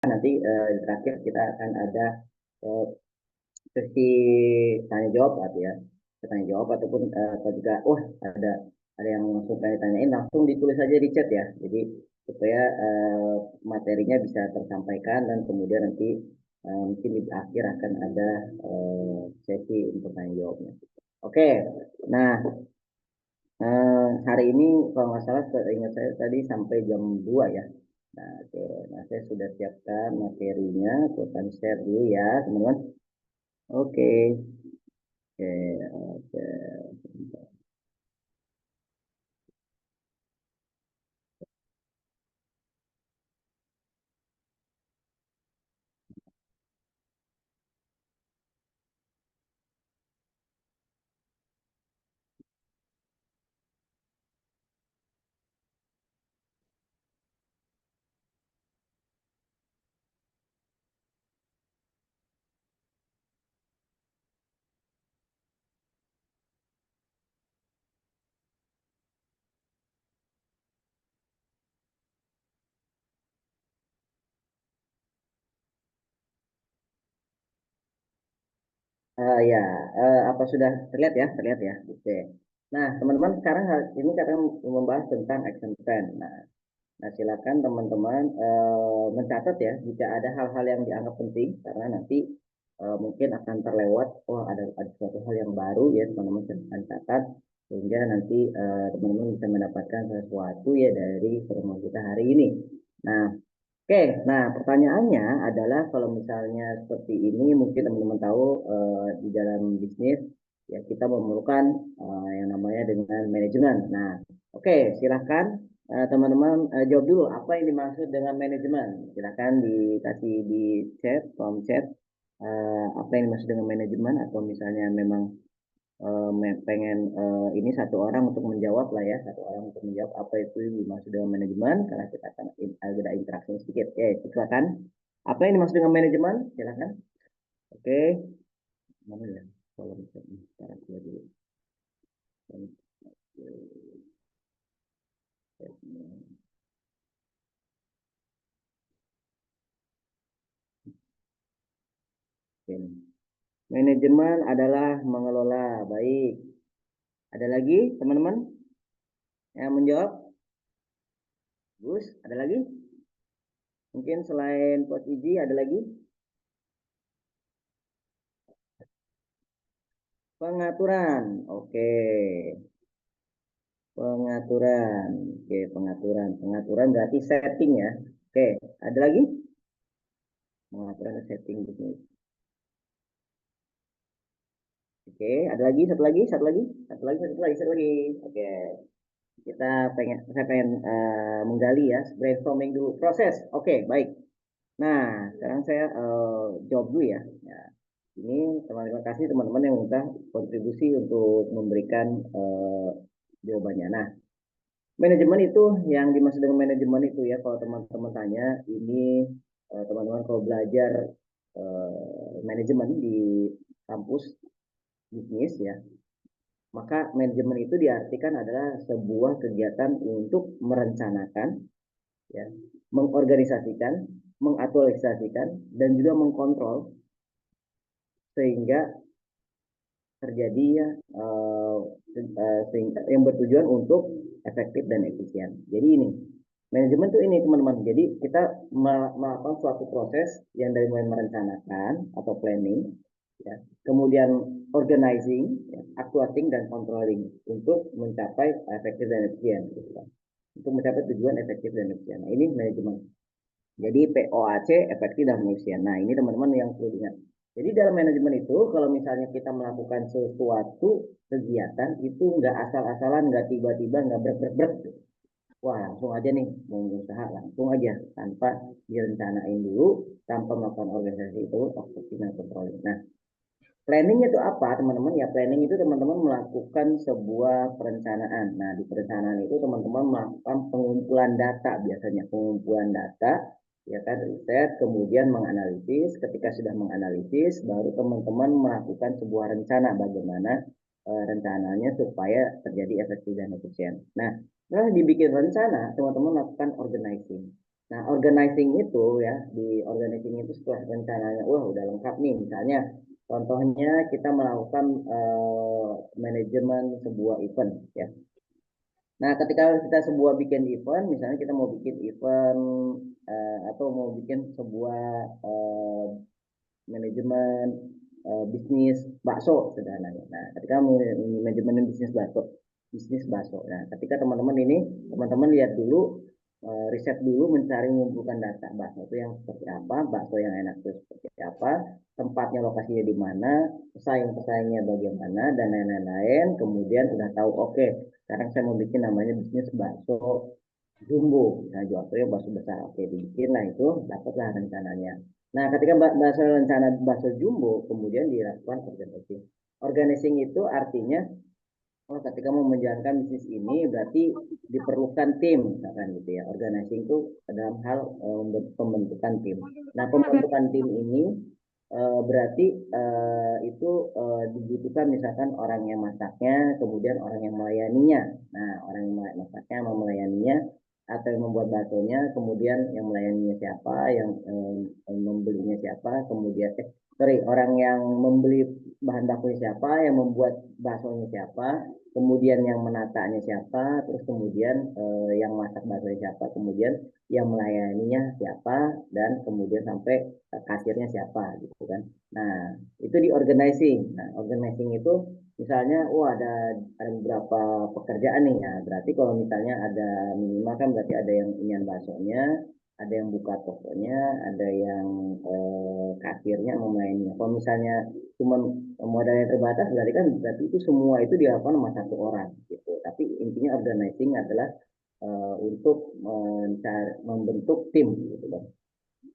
nanti di terakhir kita akan ada eh, sesi tanya jawab atau ya tanya jawab ataupun ketika ada yang langsung tanya-tanyain langsung ditulis aja di chat ya. Jadi supaya materinya bisa tersampaikan dan kemudian nanti mungkin di akhir akan ada sesi untuk tanya jawabnya. Oke, nah hari ini kalau nggak salah ingat saya tadi sampai jam 2 ya. Nah, oke. Nah, saya sudah siapkan materinya, saya akan share dulu ya, teman-teman. Oke, oke, oke. Ya, apa sudah terlihat ya? Terlihat ya. Oke. Nah, teman-teman sekarang ini kita akan membahas tentang action plan. Nah, silakan teman-teman mencatat ya jika ada hal-hal yang dianggap penting karena nanti mungkin akan terlewat. Oh, ada suatu hal yang baru ya teman-teman silahkan catat sehingga nanti teman-teman bisa mendapatkan sesuatu ya dari pertemuan kita hari ini. Nah, oke, nah pertanyaannya adalah kalau misalnya seperti ini mungkin teman-teman tahu di dalam bisnis ya kita memerlukan yang namanya dengan manajemen. Nah, oke, silahkan teman-teman jawab dulu apa yang dimaksud dengan manajemen. Silahkan dikasih di chat, kolom chat apa yang dimaksud dengan manajemen atau misalnya memang pengen ini satu orang untuk menjawab lah ya, satu orang untuk menjawab apa itu yang dimaksud dengan manajemen karena kita akan ada interaksi sedikit. Oke, silakan. Apa yang dimaksud dengan manajemen? Silakan. Oke, mana ya? Kalau misalnya sekarang dulu. Oke. Manajemen adalah mengelola baik. Ada lagi teman-teman yang menjawab? Gus, ada lagi? Mungkin selain Coach Iji ada lagi? Pengaturan. Oke. Pengaturan. Oke, pengaturan. Pengaturan berarti setting ya. Oke, ada lagi? Pengaturan dan setting bisnis. Oke, ada lagi, satu lagi, satu lagi, satu lagi, satu lagi, satu lagi. Oke, saya pengen menggali ya, brainstorming dulu proses. Oke, baik. Nah, sekarang saya jawab dulu ya. Ya, ini terima kasih teman-teman yang minta kontribusi untuk memberikan jawabannya. Nah, manajemen itu yang dimaksud dengan manajemen itu ya kalau teman-teman tanya ini teman-teman kalau belajar manajemen di kampus bisnis ya maka manajemen itu diartikan adalah sebuah kegiatan untuk merencanakan ya mengorganisasikan mengaktualisasikan dan juga mengkontrol sehingga terjadi ya sehingga yang bertujuan untuk efektif dan efisien. Jadi ini manajemen tuh ini teman-teman. Jadi kita melakukan suatu proses yang dari mulai merencanakan atau planning, ya, kemudian organizing, ya, actuating dan controlling untuk mencapai efektif dan efisien. Gitu kan. Untuk mencapai tujuan efektif dan efisien. Nah, ini manajemen. Jadi POAC efektif dan efisien. Nah ini teman-teman yang perlu diingat. Jadi dalam manajemen itu kalau misalnya kita melakukan sesuatu kegiatan itu nggak asal-asalan, nggak tiba-tiba, nggak brek-brek-brek. Wah langsung aja nih mau berusaha langsung aja tanpa direncanain dulu, tanpa melakukan organisasi itu, eksekusi dan controlling. Nah planning itu apa teman-teman? Ya planning itu teman-teman melakukan sebuah perencanaan. Nah di perencanaan itu teman-teman melakukan pengumpulan data biasanya pengumpulan data ya kan riset kemudian menganalisis. Ketika sudah menganalisis baru teman-teman melakukan sebuah rencana bagaimana rencananya supaya terjadi efektif dan efisien. Nah setelah dibikin rencana teman-teman melakukan organizing. Nah, organizing itu ya, di organizing itu setelah rencananya, wah udah lengkap nih, misalnya, contohnya kita melakukan manajemen sebuah event ya. Nah, ketika kita sebuah bikin event, misalnya kita mau bikin event atau mau bikin sebuah manajemen bisnis bakso sederhananya. Nah, ketika manajemen bisnis bakso. Nah, ketika teman-teman lihat dulu, riset dulu, mencari mengumpulkan data bakso itu yang seperti apa, bakso yang enak itu seperti apa, tempatnya, lokasinya di mana, pesaing-pesaingnya bagaimana, dan lain-lain. Kemudian udah tahu, oke, sekarang saya mau bikin namanya bisnis bakso jumbo. Nah, jualnya bakso besar. Oke, dibikin lah itu, dapatlah rencananya. Nah, ketika bahasa rencana bakso jumbo, kemudian dilakukan organizing. Organizing itu artinya, oh, ketika mau menjalankan bisnis ini, berarti diperlukan tim, misalkan gitu ya. Organizing itu dalam hal pembentukan tim. Nah, pembentukan tim ini berarti itu dibutuhkan misalkan orang yang masaknya, kemudian orang yang melayaninya. Nah, orang yang masaknya mau melayaninya, atau yang membuat baksonya, kemudian yang melayaninya siapa, yang membelinya siapa, kemudian sorry, orang yang membeli bahan bakunya siapa, yang membuat baksonya siapa, kemudian yang menatanya siapa, terus kemudian yang masak baksonya siapa, kemudian yang melayaninya siapa, dan kemudian sampai kasirnya siapa gitu kan. Nah, itu di organizing. Nah, organizing itu misalnya, ada beberapa pekerjaan nih ya. Berarti kalau misalnya ada minimal kan berarti ada yang inian baksonya, ada yang buka tokonya, ada yang kasirnya, melayaninya. Kalau misalnya cuma modalnya terbatas, berarti itu semua itu dilakukan sama satu orang gitu. Tapi intinya organizing adalah untuk membentuk tim gitu kan.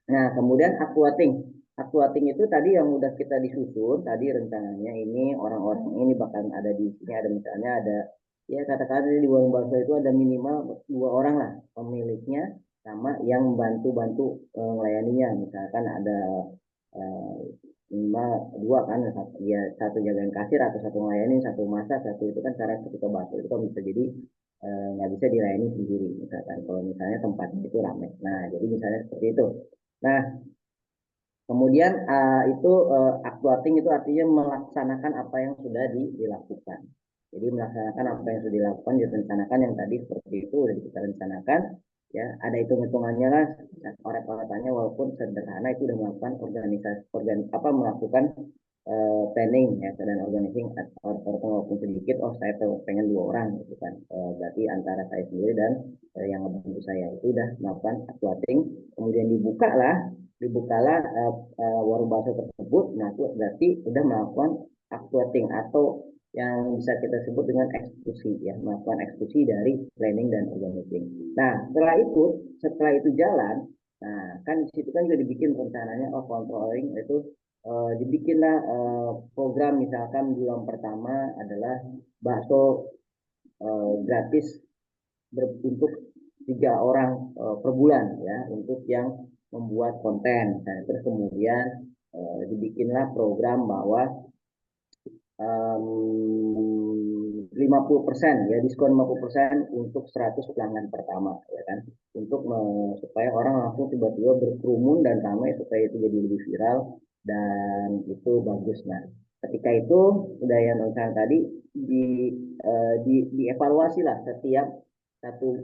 Nah, kemudian aquating. Aquating itu tadi yang udah kita disusun, tadi rencananya ini orang-orang ini bahkan ada di sini, ada misalnya ada, ya katakan di warung bakso itu ada minimal 2 orang lah, pemiliknya sama yang bantu-bantu melayaninya. Misalkan ada eh, minimal 2 kan, ya satu jagain kasir atau satu melayani, satu masak, satu itu kan cara ketika bakso itu kan bisa jadi nggak bisa dilayani sendiri misalkan kalau misalnya tempatnya itu ramai. Nah, jadi misalnya seperti itu. Nah, kemudian itu actuating itu artinya melaksanakan apa yang sudah dilakukan. Jadi melaksanakan apa yang sudah dilakukan, direncanakan yang tadi seperti itu sudah kita rencanakan, ya ada hitung-hitungannya lah, orang-orangnya walaupun sederhana itu sudah melakukan melakukan planning ya dan organizing walaupun sedikit, oh saya pengen 2 orang gitu kan. Berarti antara saya sendiri dan yang membantu saya itu udah melakukan actuating, kemudian dibukalah warung bakso tersebut. Nah, itu berarti sudah melakukan actuating atau yang bisa kita sebut dengan eksekusi ya, melakukan eksekusi dari planning dan organizing. Nah, setelah itu jalan, nah kan di situ kan juga dibikin rencananya, oh controlling itu dibikinlah program, misalkan bulan pertama adalah bakso gratis untuk 3 orang per bulan ya, untuk yang membuat konten. Nah, terus kemudian dibikinlah program bahwa 50% ya, diskon 50% untuk 100 pelanggan pertama ya kan, untuk supaya orang langsung tiba-tiba berkerumun dan ramai, supaya itu jadi lebih viral dan itu bagus. Nah, ketika itu udah yang rencana tadi dievaluasi lah setiap satu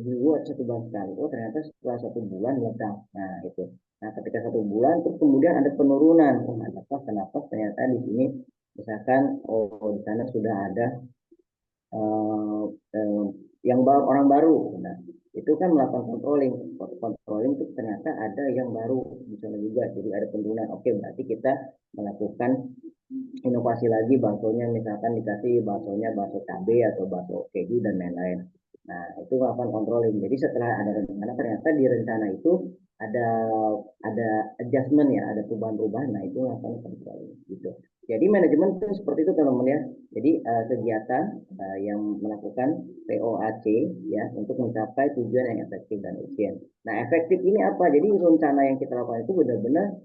bulan sekali. Oh, ternyata setelah 1 bulan meledak. Nah, itu. Nah, ketika 1 bulan terus kemudian ada penurunan. Oh, kenapa ternyata di sini misalkan, oh di sana sudah ada eh, eh, yang orang baru. Nah, itu kan melakukan controlling itu ternyata ada yang baru di sana juga, jadi ada penurunan. Oke, berarti kita melakukan inovasi lagi, baksonya misalkan dikasih baksonya bakso cabai atau bakso keju dan lain-lain. Nah, itu melakukan controlling. Jadi setelah ada rencana, ternyata di rencana itu ada ada adjustment ya, ada perubahan-perubahan. Nah, itu melakukan controlling gitu. Jadi manajemen itu seperti itu teman-teman ya. Jadi kegiatan yang melakukan POAC ya, untuk mencapai tujuan yang efektif dan efisien. Nah, efektif ini apa? Jadi rencana yang kita lakukan itu benar-benar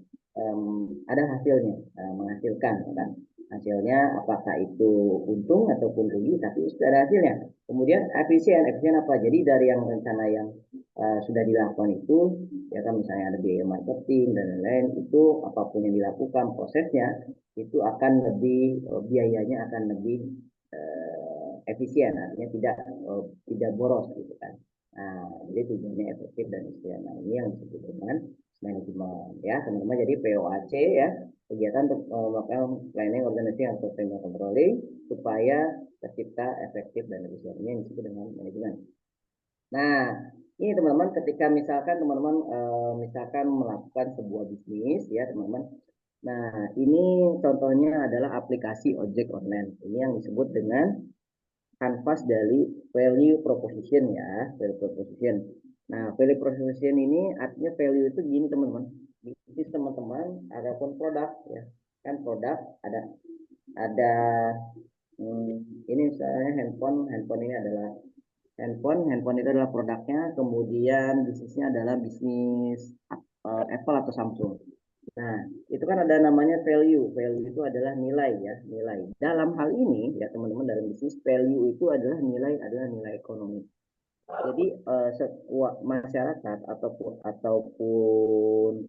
ada hasilnya, menghasilkan kan. Hasilnya apakah itu untung ataupun rugi, tapi sudah ada hasilnya. Kemudian efisien apa? Jadi dari yang rencana yang sudah dilakukan itu, ya kan misalnya ada biaya marketing dan lain-lain, itu apapun yang dilakukan prosesnya itu akan lebih biayanya akan lebih efisien, artinya tidak boros gitu kan. Nah, jadi tujuannya efektif dan efisien. Nah, ini yang disebut dengan manajemen ya teman-teman. Jadi POAC ya, kegiatan untuk melakukan planning, organizing, atau controlling supaya tercipta efektif dan efisien. Ini yang disebut dengan manajemen. Nah, ini teman-teman ketika misalkan teman-teman misalkan melakukan sebuah bisnis ya teman-teman. Nah, ini contohnya adalah aplikasi ojek online. Ini yang disebut dengan kanvas dari value proposition ya, value proposition. Nah, value proposition ini artinya value itu gini teman-teman. Bisnis teman-teman ataupun produk ya. Kan produk ada ini misalnya handphone ini adalah handphone itu adalah produknya, kemudian bisnisnya adalah bisnis Apple atau Samsung. Nah, itu kan ada namanya value. Value itu adalah nilai ya, nilai. Dalam hal ini ya teman-teman dalam bisnis value itu adalah nilai ekonomi. Jadi masyarakat ataupun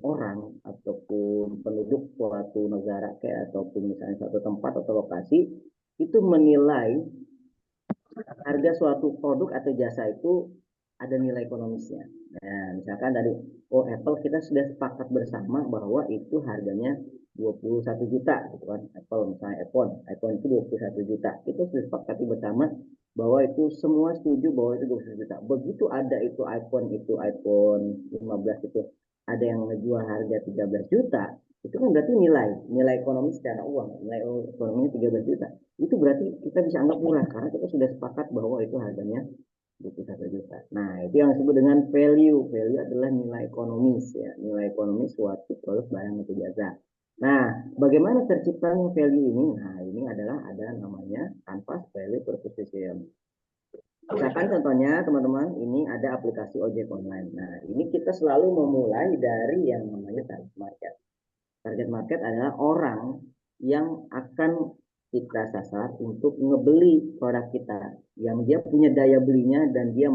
orang ataupun penduduk suatu negara kayak ataupun misalnya suatu tempat atau lokasi itu menilai harga suatu produk atau jasa itu ada nilai ekonomisnya. Nah, misalkan dari Apple kita sudah sepakat bersama bahwa itu harganya 21 juta gitu kan. Apple misalnya iPhone itu 21 juta. Itu sudah sepakati bersama bahwa itu semua setuju bahwa itu 21 juta. Begitu ada itu iPhone 15 itu ada yang menjual harga 13 juta, itu kan berarti nilai ekonomi secara uang, nilai ekonominya 13 juta. Itu berarti kita bisa anggap murah karena kita sudah sepakat bahwa itu harganya 21 juta. Nah, itu yang disebut dengan value. Value adalah nilai ekonomis ya, nilai ekonomis suatu produk barang atau jasa. Nah, bagaimana terciptanya value ini? Nah, ini adalah ada namanya kanvas value proposition. Misalkan contohnya teman-teman, ini ada aplikasi ojek online. Nah, ini kita selalu memulai dari yang namanya target market. Target market adalah orang yang akan kita sasar untuk ngebeli produk kita, yang dia punya daya belinya dan dia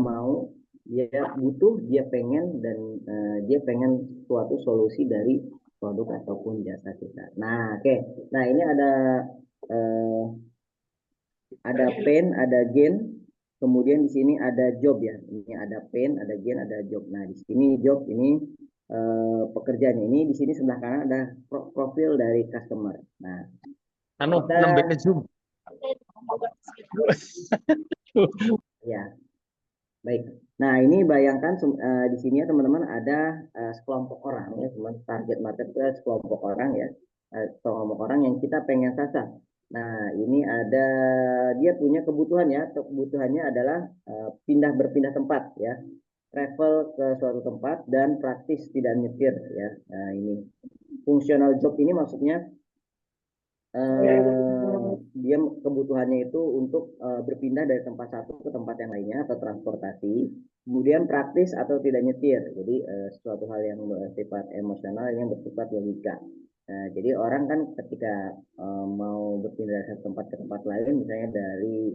butuh, dia pengen dan dia pengen suatu solusi dari produk ataupun jasa kita. Nah, oke. Nah, ini uh, ada pain, ada gain, kemudian di sini ada job ya. Ini ada pain, ada gain, ada job. Nah, di sini job ini pekerjaannya ini di sini sebelah kanan ada profil dari customer. Nah, kita nembek ke Zoom. ya baik. Nah, ini bayangkan di sini ya teman-teman ada sekelompok orang ya, teman target market itu sekelompok orang ya, sekelompok orang yang kita pengen sasar. Nah, ini ada dia punya kebutuhan ya, kebutuhannya adalah berpindah tempat ya, travel ke suatu tempat dan praktis tidak nyetir ya. Nah, ini fungsional job ini maksudnya dia kebutuhannya itu untuk berpindah dari tempat satu ke tempat yang lainnya atau transportasi, kemudian praktis atau tidak nyetir, jadi sesuatu hal yang bersifat emosional yang bersifat logika. Nah, jadi orang kan ketika mau berpindah dari satu tempat ke tempat lain, misalnya dari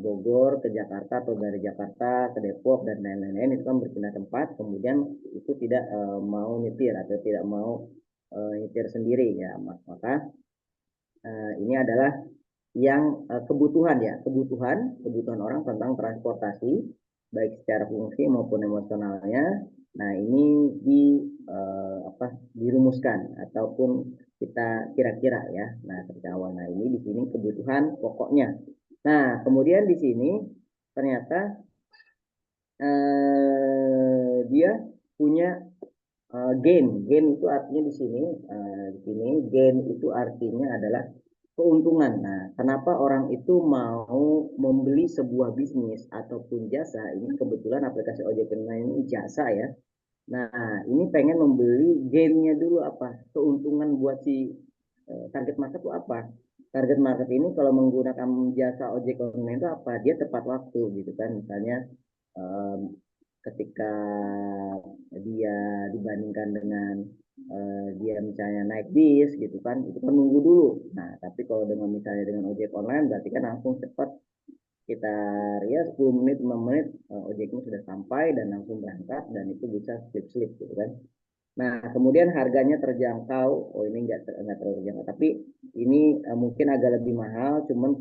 Bogor ke Jakarta atau dari Jakarta ke Depok dan lain-lain, itu kan berpindah tempat, kemudian itu tidak mau nyetir atau tidak mau nyetir sendiri ya, maka ini adalah yang kebutuhan ya, kebutuhan orang tentang transportasi baik secara fungsi maupun emosionalnya. Nah, ini dirumuskan ataupun kita kira-kira ya. Nah, terjawab. Nah, ini di sini kebutuhan pokoknya. Nah, kemudian di sini ternyata dia punya gain itu artinya di sini gain itu artinya adalah keuntungan. Nah, kenapa orang itu mau membeli sebuah bisnis ataupun jasa? Ini kebetulan aplikasi ojek online ini jasa ya. Nah, ini pengen membeli gainnya dulu apa? Keuntungan buat si target market itu apa? Target market ini kalau menggunakan jasa ojek online itu apa? Dia tepat waktu gitu kan. Misalnya ketika dia dibandingkan dengan dia misalnya naik bis gitu kan, itu kan nunggu dulu. Nah, tapi kalau dengan misalnya dengan ojek online berarti kan langsung cepat sekitar ya 10 menit 5 menit ojeknya sudah sampai dan langsung berangkat dan itu bisa slip-slip gitu kan. Nah, kemudian harganya terjangkau. Oh, ini nggak terlalu terjangkau, tapi ini mungkin agak lebih mahal, cuman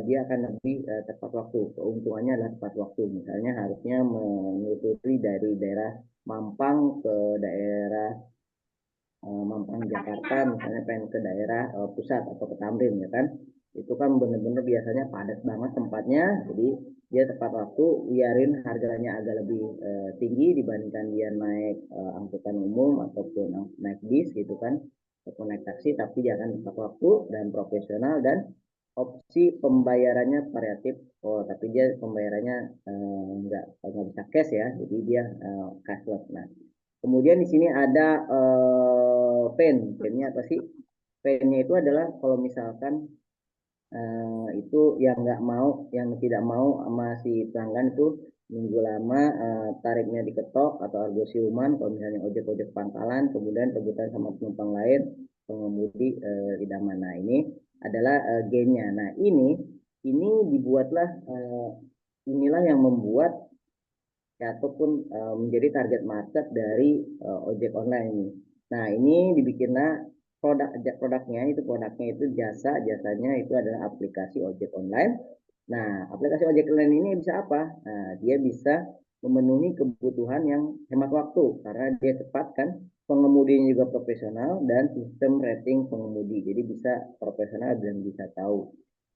dia akan lebih tepat waktu. Keuntungannya adalah tepat waktu. Misalnya harusnya menyusuri dari daerah Mampang ke daerah Mampang Jakarta, misalnya pengen ke daerah pusat atau ke Tamrin ya kan. Itu kan bener-bener biasanya padat banget tempatnya, jadi dia tepat waktu, biarin harganya agak lebih tinggi dibandingkan dia naik angkutan umum ataupun naik bis gitu kan, ataupun naik taksi, tapi dia akan tepat waktu dan profesional dan opsi pembayarannya variatif. Oh, tapi dia pembayarannya nggak bisa cash ya, jadi dia cashless. Nah, kemudian di sini ada pen. Pennya apa sih? Pennya itu adalah kalau misalkan itu yang nggak mau, yang tidak mau sama si pelanggan itu nunggu lama, tarifnya diketok atau argo siuman. Kalau misalnya ojek-ojek pangkalan, kemudian kebutuhan sama penumpang lain, pengemudi tidak mana. Ini adalah gainnya. Nah ini dibuatlah inilah yang membuat ya, ataupun menjadi target market dari ojek online ini. Nah, ini dibikinlah produknya itu jasanya itu adalah aplikasi ojek online. Nah, aplikasi ojek online ini bisa apa? Nah, dia bisa memenuhi kebutuhan yang hemat waktu karena dia cepat kan, pengemudinya juga profesional dan sistem rating pengemudi. Jadi bisa profesional dan bisa tahu.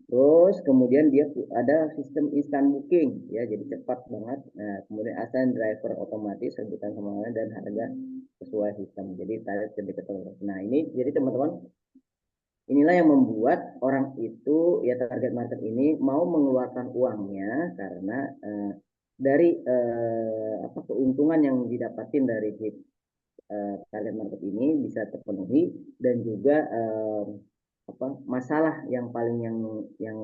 Terus kemudian dia ada sistem instant booking ya, jadi cepat banget. Nah, kemudian assign driver otomatis sebutan semuanya dan harga sesuai sistem. Jadi tarif lebih ketat. Nah, ini jadi teman-teman, inilah yang membuat orang itu ya target market ini mau mengeluarkan uangnya karena dari apa keuntungan yang didapatin dari target market ini bisa terpenuhi dan juga apa masalah yang paling yang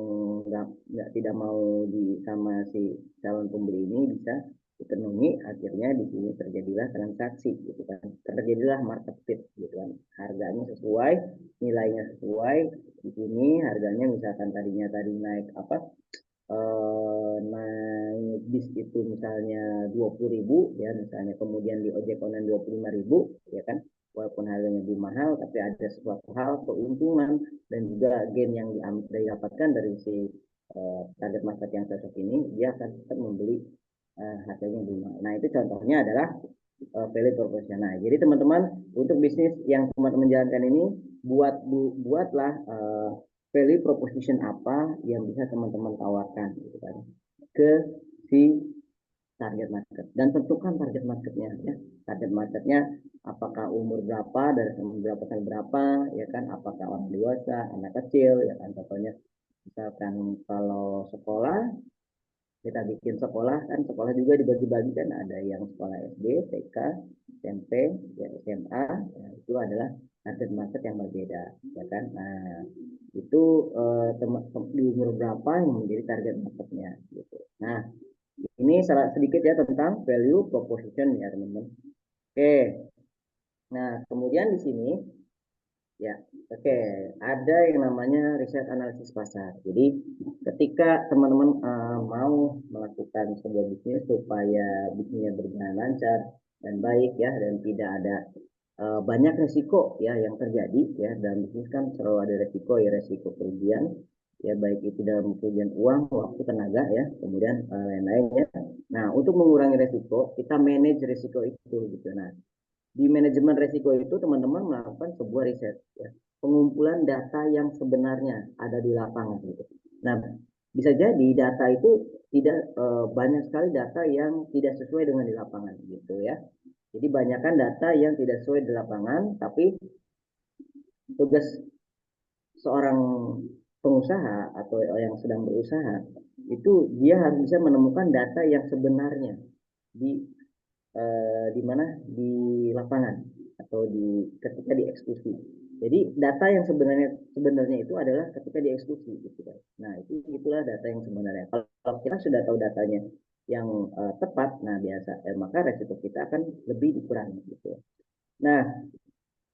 nggak tidak mau sama si calon pembeli ini bisa dipenuhi. Akhirnya di sini terjadilah transaksi gitu kan, terjadilah market fit gitu kan, harganya sesuai, nilainya sesuai. Di sini harganya misalkan tadi naik apa naik bis itu misalnya 20.000 ya misalnya, kemudian di ojek online 25.000 ya kan, walaupun harganya lebih mahal tapi ada suatu hal keuntungan dan juga gain yang didapatkan dari si target market yang cocok ini, dia akan tetap membeli harganya lebih mahal. Nah, itu contohnya adalah value proporsional. Jadi teman-teman, untuk bisnis yang teman-teman jalankan ini buatlah value proposition apa yang bisa teman-teman tawarkan gitu kan ke si target market, dan tentukan target marketnya ya. Target marketnya apakah umur berapa, dari umur berapa sampai berapa ya kan, apakah orang dewasa, anak kecil ya kan. Contohnya misalkan kalau sekolah, kita bikin sekolah kan, sekolah juga dibagi-bagi kan, ada yang sekolah SD, TK, SMP, ya, SMA, ya, itu adalah target market yang berbeda ya kan. Nah, itu di umur berapa yang menjadi target marketnya gitu. Nah, ini salah sedikit ya tentang value proposition ya teman-teman. Oke, nah kemudian di sini ya, oke, ada yang namanya riset analisis pasar. Jadi ketika teman-teman mau melakukan sebuah bisnis supaya bisnisnya berjalan lancar dan baik ya, dan tidak ada banyak resiko ya yang terjadi ya dalam bisnis, kan selalu ada resiko ya, resiko kerugian ya, baik itu dalam kerugian uang, waktu, tenaga ya, kemudian lain-lain ya. Nah, untuk mengurangi resiko, kita manage resiko itu gitu. Nah, di manajemen resiko itu teman-teman melakukan sebuah riset ya, pengumpulan data yang sebenarnya ada di lapangan gitu. Nah, bisa jadi data itu tidak banyak sekali data yang tidak sesuai dengan di lapangan gitu ya. Jadi banyakkan data yang tidak sesuai di lapangan, tapi tugas seorang pengusaha atau yang sedang berusaha itu dia harus bisa menemukan data yang sebenarnya di di mana, di lapangan atau di ketika dieksekusi. Jadi data yang sebenarnya itu adalah ketika dieksekusi gitu kan. Nah, itulah data yang sebenarnya. Kalau kita sudah tahu datanya yang tepat, nah biasa maka resiko kita akan lebih dikurangi gitu. Nah,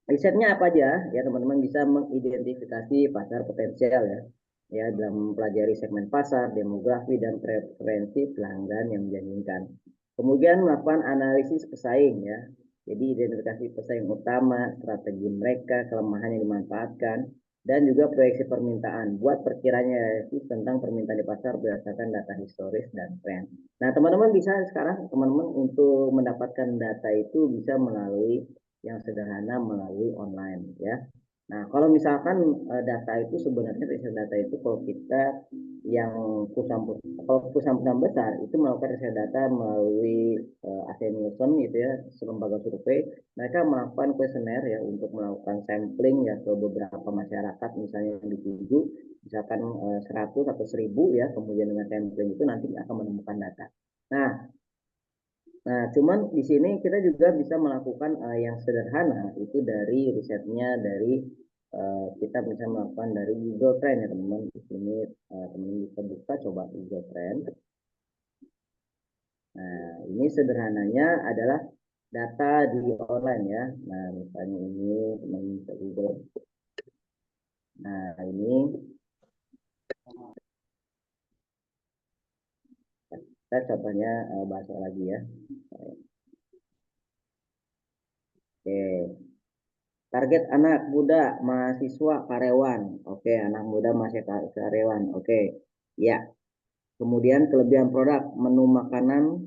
risetnya apa aja ya teman-teman, bisa mengidentifikasi pasar potensial ya. ya dalam mempelajari segmen pasar, demografi, dan preferensi pelanggan yang menjanjikan. Kemudian melakukan analisis pesaing ya. Jadi identifikasi pesaing utama, strategi mereka, kelemahan yang dimanfaatkan, dan juga proyeksi permintaan. Buat perkiranya tentang permintaan di pasar berdasarkan data historis dan tren. Nah, teman-teman bisa sekarang teman-teman untuk mendapatkan data itu bisa melalui yang sederhana melalui online ya. Nah, kalau misalkan data itu sebenarnya riset data itu kalau kita yang perusahaan-perusahaan besar itu melakukan riset data melalui AC Nielsen gitu ya, lembaga survei, mereka melakukan kuesioner ya untuk melakukan sampling ya ke beberapa masyarakat misalnya yang dituju, misalkan 100 atau 1000 ya, kemudian dengan sampling itu nanti akan menemukan data. Nah, cuman di sini kita juga bisa melakukan yang sederhana itu dari risetnya dari kita bisa melakukan dari Google Trend ya teman-teman. Di sini teman bisa buka coba Google Trend. Nah, ini sederhananya adalah data di online ya. Nah, misalnya ini teman bisa Google. Nah, ini kita contohnya bahasa lagi ya. Oke. Target anak muda, mahasiswa, karyawan. Oke, anak muda, mahasiswa, karyawan. Oke, ya. Kemudian kelebihan produk, menu makanan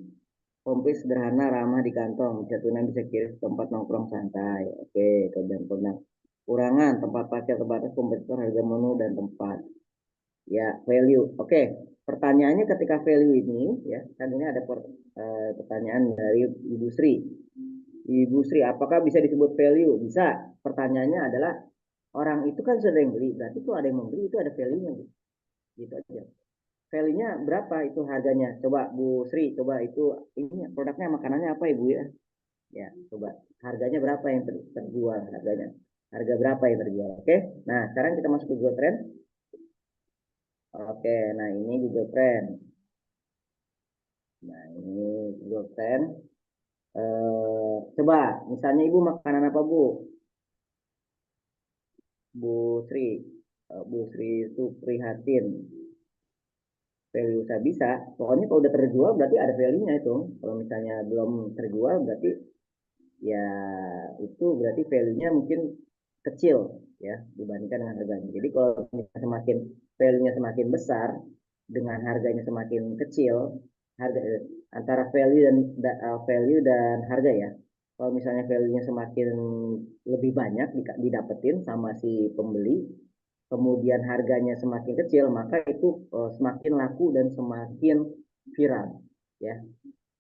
komplit sederhana, ramah di kantong. Bisa tunai, bisa kirim ke tempat nongkrong santai. Oke, kelebihan produk. Kurangan, tempat parkir terbatas, kompetitor, harga menu, dan tempat. Ya, value. Oke, pertanyaannya ketika value ini, ya, kan ini ada pertanyaan dari Ibu Sri. Ibu Sri, apakah bisa disebut value? Bisa. Pertanyaannya adalah orang itu kan sering beli, berarti tuh ada yang membeli itu ada value-nya, gitu aja. Value-nya berapa itu harganya? Coba Bu Sri, coba itu ini produknya makanannya apa Ibu ya? Ya, coba harganya berapa yang terjual harganya? Harga berapa yang terjual? Oke. Nah, sekarang kita masuk ke Google Trend. Oke, nah ini Google Trend. Nah, ini Google Trend. Coba misalnya Ibu makanan apa Bu? Bu Sri, Bu Sri itu prihatin. Value saya bisa. Pokoknya kalau udah terjual berarti ada value-nya itu. Kalau misalnya belum terjual berarti ya itu berarti value-nya mungkin kecil ya dibandingkan dengan harganya. Jadi kalau semakin value-nya semakin besar dengan harganya semakin kecil, harga antara value dan harga ya. Kalau misalnya value-nya semakin lebih banyak didapetin sama si pembeli, kemudian harganya semakin kecil, maka itu semakin laku dan semakin viral ya.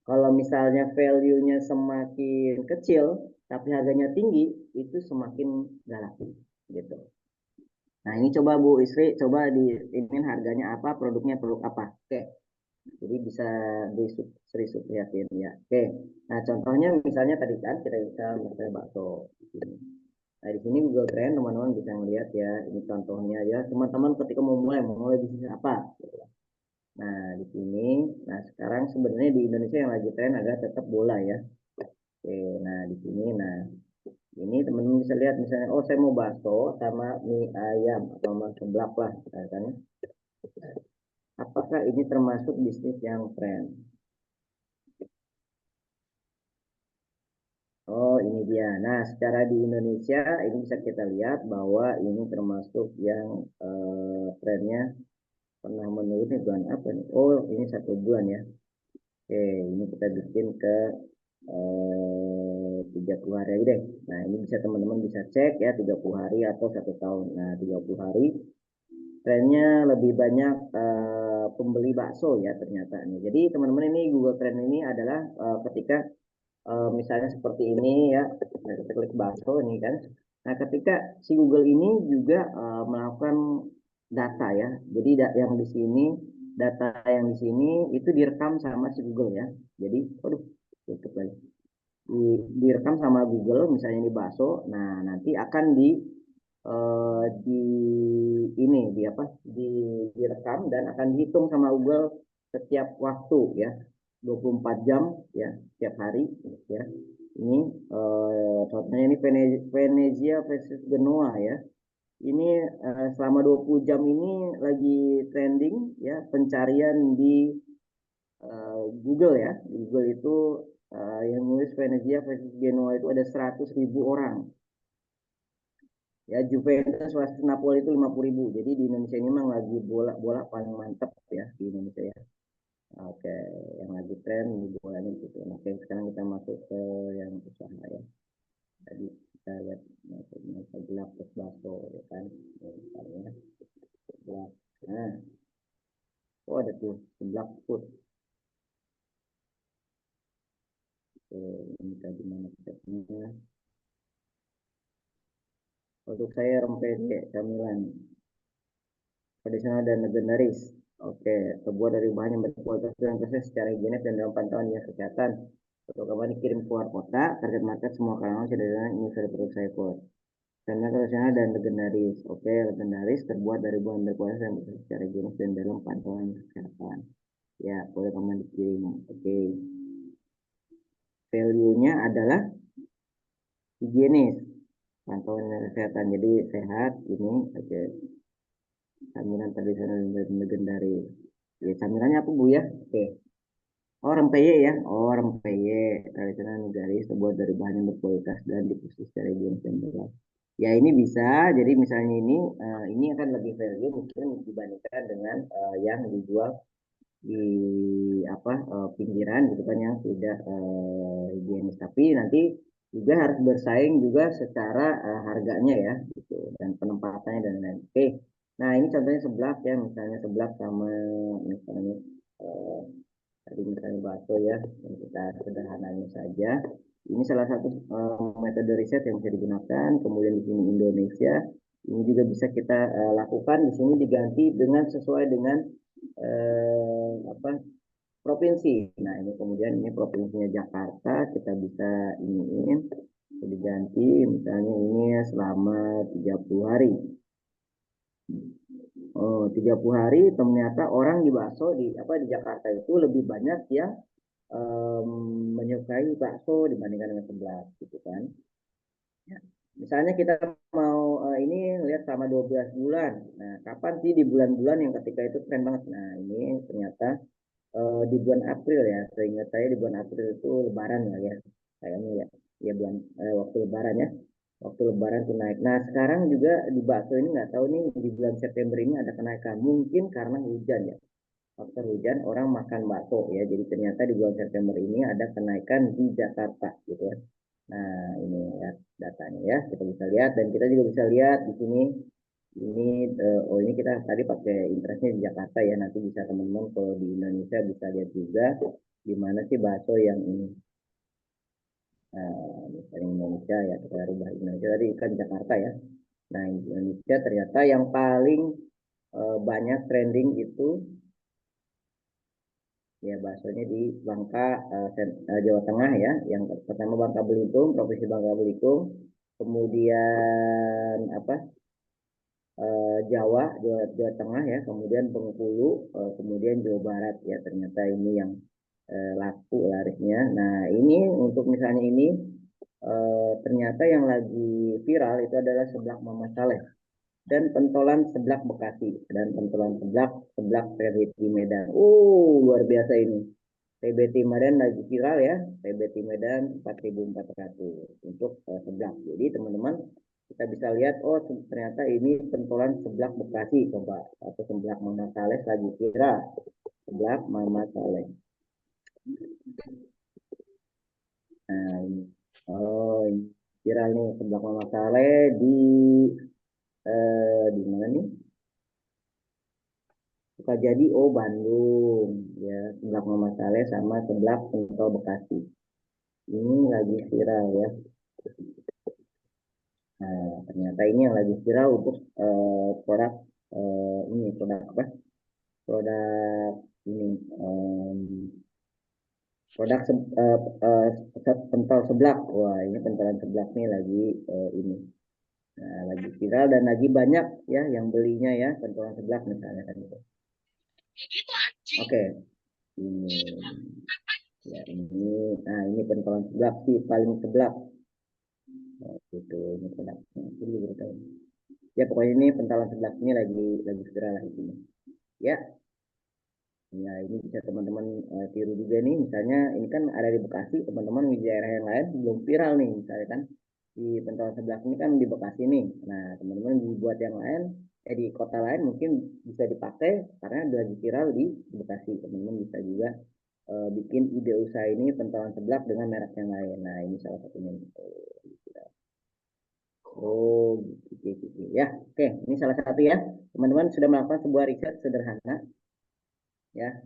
Kalau misalnya value-nya semakin kecil tapi harganya tinggi, itu semakin gak laku gitu. Nah, ini coba Bu Isri, coba di ini harganya apa, produknya produk apa. Oke. Jadi bisa di Sri Supriyatin ya. Oke. Nah, contohnya misalnya tadi kan kita bisa misalnya bakso. Nah, di sini Google Trend teman-teman bisa melihat ya, ini contohnya ya. Teman-teman ketika mau mulai bisnis apa? Nah, di sini, nah sekarang sebenarnya di Indonesia yang lagi tren adalah tetap bola ya. Oke, nah di sini, nah ini teman-teman bisa lihat misalnya, oh saya mau bakso sama mie ayam atau sama seblak lah, misalnya. Apakah ini termasuk bisnis yang tren? Oh, ini dia. Nah, secara di Indonesia ini bisa kita lihat bahwa ini termasuk yang trennya pernah menurun nih bulan apa nih? Oh, ini 1 bulan ya. Oke, ini kita bikin ke 30 hari aja deh. Nah, ini bisa teman-teman bisa cek ya 30 hari atau 1 tahun. Nah, 30 hari trennya lebih banyak pembeli bakso ya ternyata nih. Jadi teman-teman ini Google Trend ini adalah ketika misalnya seperti ini ya, nah, kita klik bakso ini kan. Nah, ketika si Google ini juga melakukan data ya. Jadi yang di sini data yang di sini itu direkam sama si Google ya. Jadi, aduh, tutup lagi direkam sama Google misalnya ini bakso, nah nanti akan di ini di apa direkam dan akan dihitung sama Google setiap waktu ya 24 jam ya setiap hari ya ini contohnya ini Venezia versus Genoa ya. Ini selama 20 jam ini lagi trending ya pencarian di Google ya. Di Google itu yang nulis Venezia versus Genoa itu ada 100.000 orang. Ya Juventus versus Napoli itu 50.000. Jadi di Indonesia ini memang lagi bola-bola paling mantep ya di Indonesia ya. Oke, yang lagi tren di bolanya gitu. Oke, sekarang kita masuk ke yang usaha ya. Tadi kita lihat sebelah plus baso ya kan. Misalnya sebelah. Nah, oh ada tuh sebelah food. Oke, ini tadi mana stepnya. Untuk saya rempeyek camilan tradisional dan legendaris. Oke, terbuat dari bahan yang berkualitas dan proses secara higienis dan dalam pantauan dinas kesehatan. Untuk kapan dikirim keluar kota, target market semua kalangan sederhana ini sudah perlu saya quote. Karena tradisional dan legendaris. Oke, legendaris terbuat dari bahan berkualitas dan proses secara higienis dan dalam pantauan kesehatan. Ya, boleh kamu dikirim. Oke, value-nya adalah higienis, pantauan kesehatan. Jadi sehat ini. Oke, camilan tradisional dan legendaris. Ya, camilannya apa Bu ya? Oke. Oh, rempeyek ya. Oh, rempeyek tradisional legendaris terbuat dari bahan yang berkualitas dan diproses secara higienis dan berat. Ya, ini bisa. Jadi misalnya ini akan lebih value mungkin dibandingkan dengan yang dijual di pinggiran gitu kan yang tidak higienis. Tapi nanti juga harus bersaing juga secara harganya ya gitu dan penempatannya dan lain-lain. Oke. Nah, ini contohnya seblak ya, misalnya seblak sama misalnya eh, tadi misalnya bakso ya, yang kita sederhananya saja. Ini salah satu metode riset yang bisa digunakan. Kemudian di sini Indonesia, ini juga bisa kita lakukan. Di sini diganti dengan sesuai dengan apa provinsi. Nah, ini kemudian ini provinsinya Jakarta, kita bisa iniin diganti misalnya ini selama 30 hari. Oh, 30 hari ternyata orang di bakso di Jakarta itu lebih banyak yang em, menyukai bakso dibandingkan dengan sebelah gitu kan. Ya. Misalnya kita mau ini lihat sama 12 bulan. Nah, kapan sih di bulan-bulan yang ketika itu tren banget? Nah, ini ternyata di bulan April ya. Seingat saya di bulan April itu Lebaran ya. Kayaknya ya. Ya waktu Lebaran ya. Waktu Lebaran itu naik. Nah sekarang juga di bakso ini nggak tahu nih di bulan September ini ada kenaikan. Mungkin karena hujan ya. Faktor hujan orang makan bakso ya. Jadi ternyata di bulan September ini ada kenaikan di Jakarta gitu ya. Nah ini ya datanya ya. Kita bisa lihat dan kita juga bisa lihat di sini ini ini kita tadi pakai interestnya di Jakarta ya. Nanti bisa teman-teman kalau di Indonesia bisa lihat juga di mana sih bakso yang ini. Nah, misalnya Indonesia ya kita rubah Indonesia tadi kan Jakarta ya. Nah Indonesia ternyata yang paling banyak trending itu ya baksonya di Bangka Jawa Tengah ya. Yang pertama Bangka Belitung, Provinsi Bangka Belitung, kemudian Jawa Tengah ya, kemudian Bengkulu, kemudian Jawa Barat ya. Ternyata ini yang laku larisnya. Nah ini untuk misalnya ini ternyata yang lagi viral itu adalah seblak Mama Saleh dan pentolan seblak Bekasi dan pentolan seblak seblak TBT Medan. Luar biasa ini. TBT Medan lagi viral ya. TBT Medan 4.400 untuk seblak. Jadi teman-teman kita bisa lihat ternyata ini pentolan seblak Bekasi coba atau seblak Mama Saleh lagi viral. Seblak Mama Saleh. Nah, ini. Ini viral nih seblak Mama Saleh di mana nih? Sukajadi, Bandung. Ya, seblak Mama Saleh sama seblak pentol Bekasi. Ini lagi viral ya. Nah, ternyata ini yang lagi viral untuk produk ini produk apa? Produk ini em, produk pentol seblak. Wah, ini pentolan seblak nih lagi ini. Nah, lagi viral dan lagi banyak ya yang belinya ya pentolan seblak misalnya kan itu. Oke, ini ya ini pentolan seblak sih paling seblak. Nah, itu ini produknya. Ini gitu. Ya pokoknya ini pentalan sebelah ini lagi viral lagi ini. Ya, nah ini bisa teman-teman tiru juga nih. Misalnya ini kan ada di Bekasi, teman-teman di daerah yang lain belum viral nih, misalnya kan di pentalan sebelah ini kan di Bekasi nih. Nah teman-teman dibuat yang lain, di kota lain mungkin bisa dipakai karena lagi viral di Bekasi. Teman-teman bisa juga bikin ide usaha ini pentalan sebelah dengan merek yang lain. Nah ini salah satunya. Oh, gitu, gitu. Ya, oke. Ini salah satu ya. Teman-teman sudah melakukan sebuah riset sederhana, ya.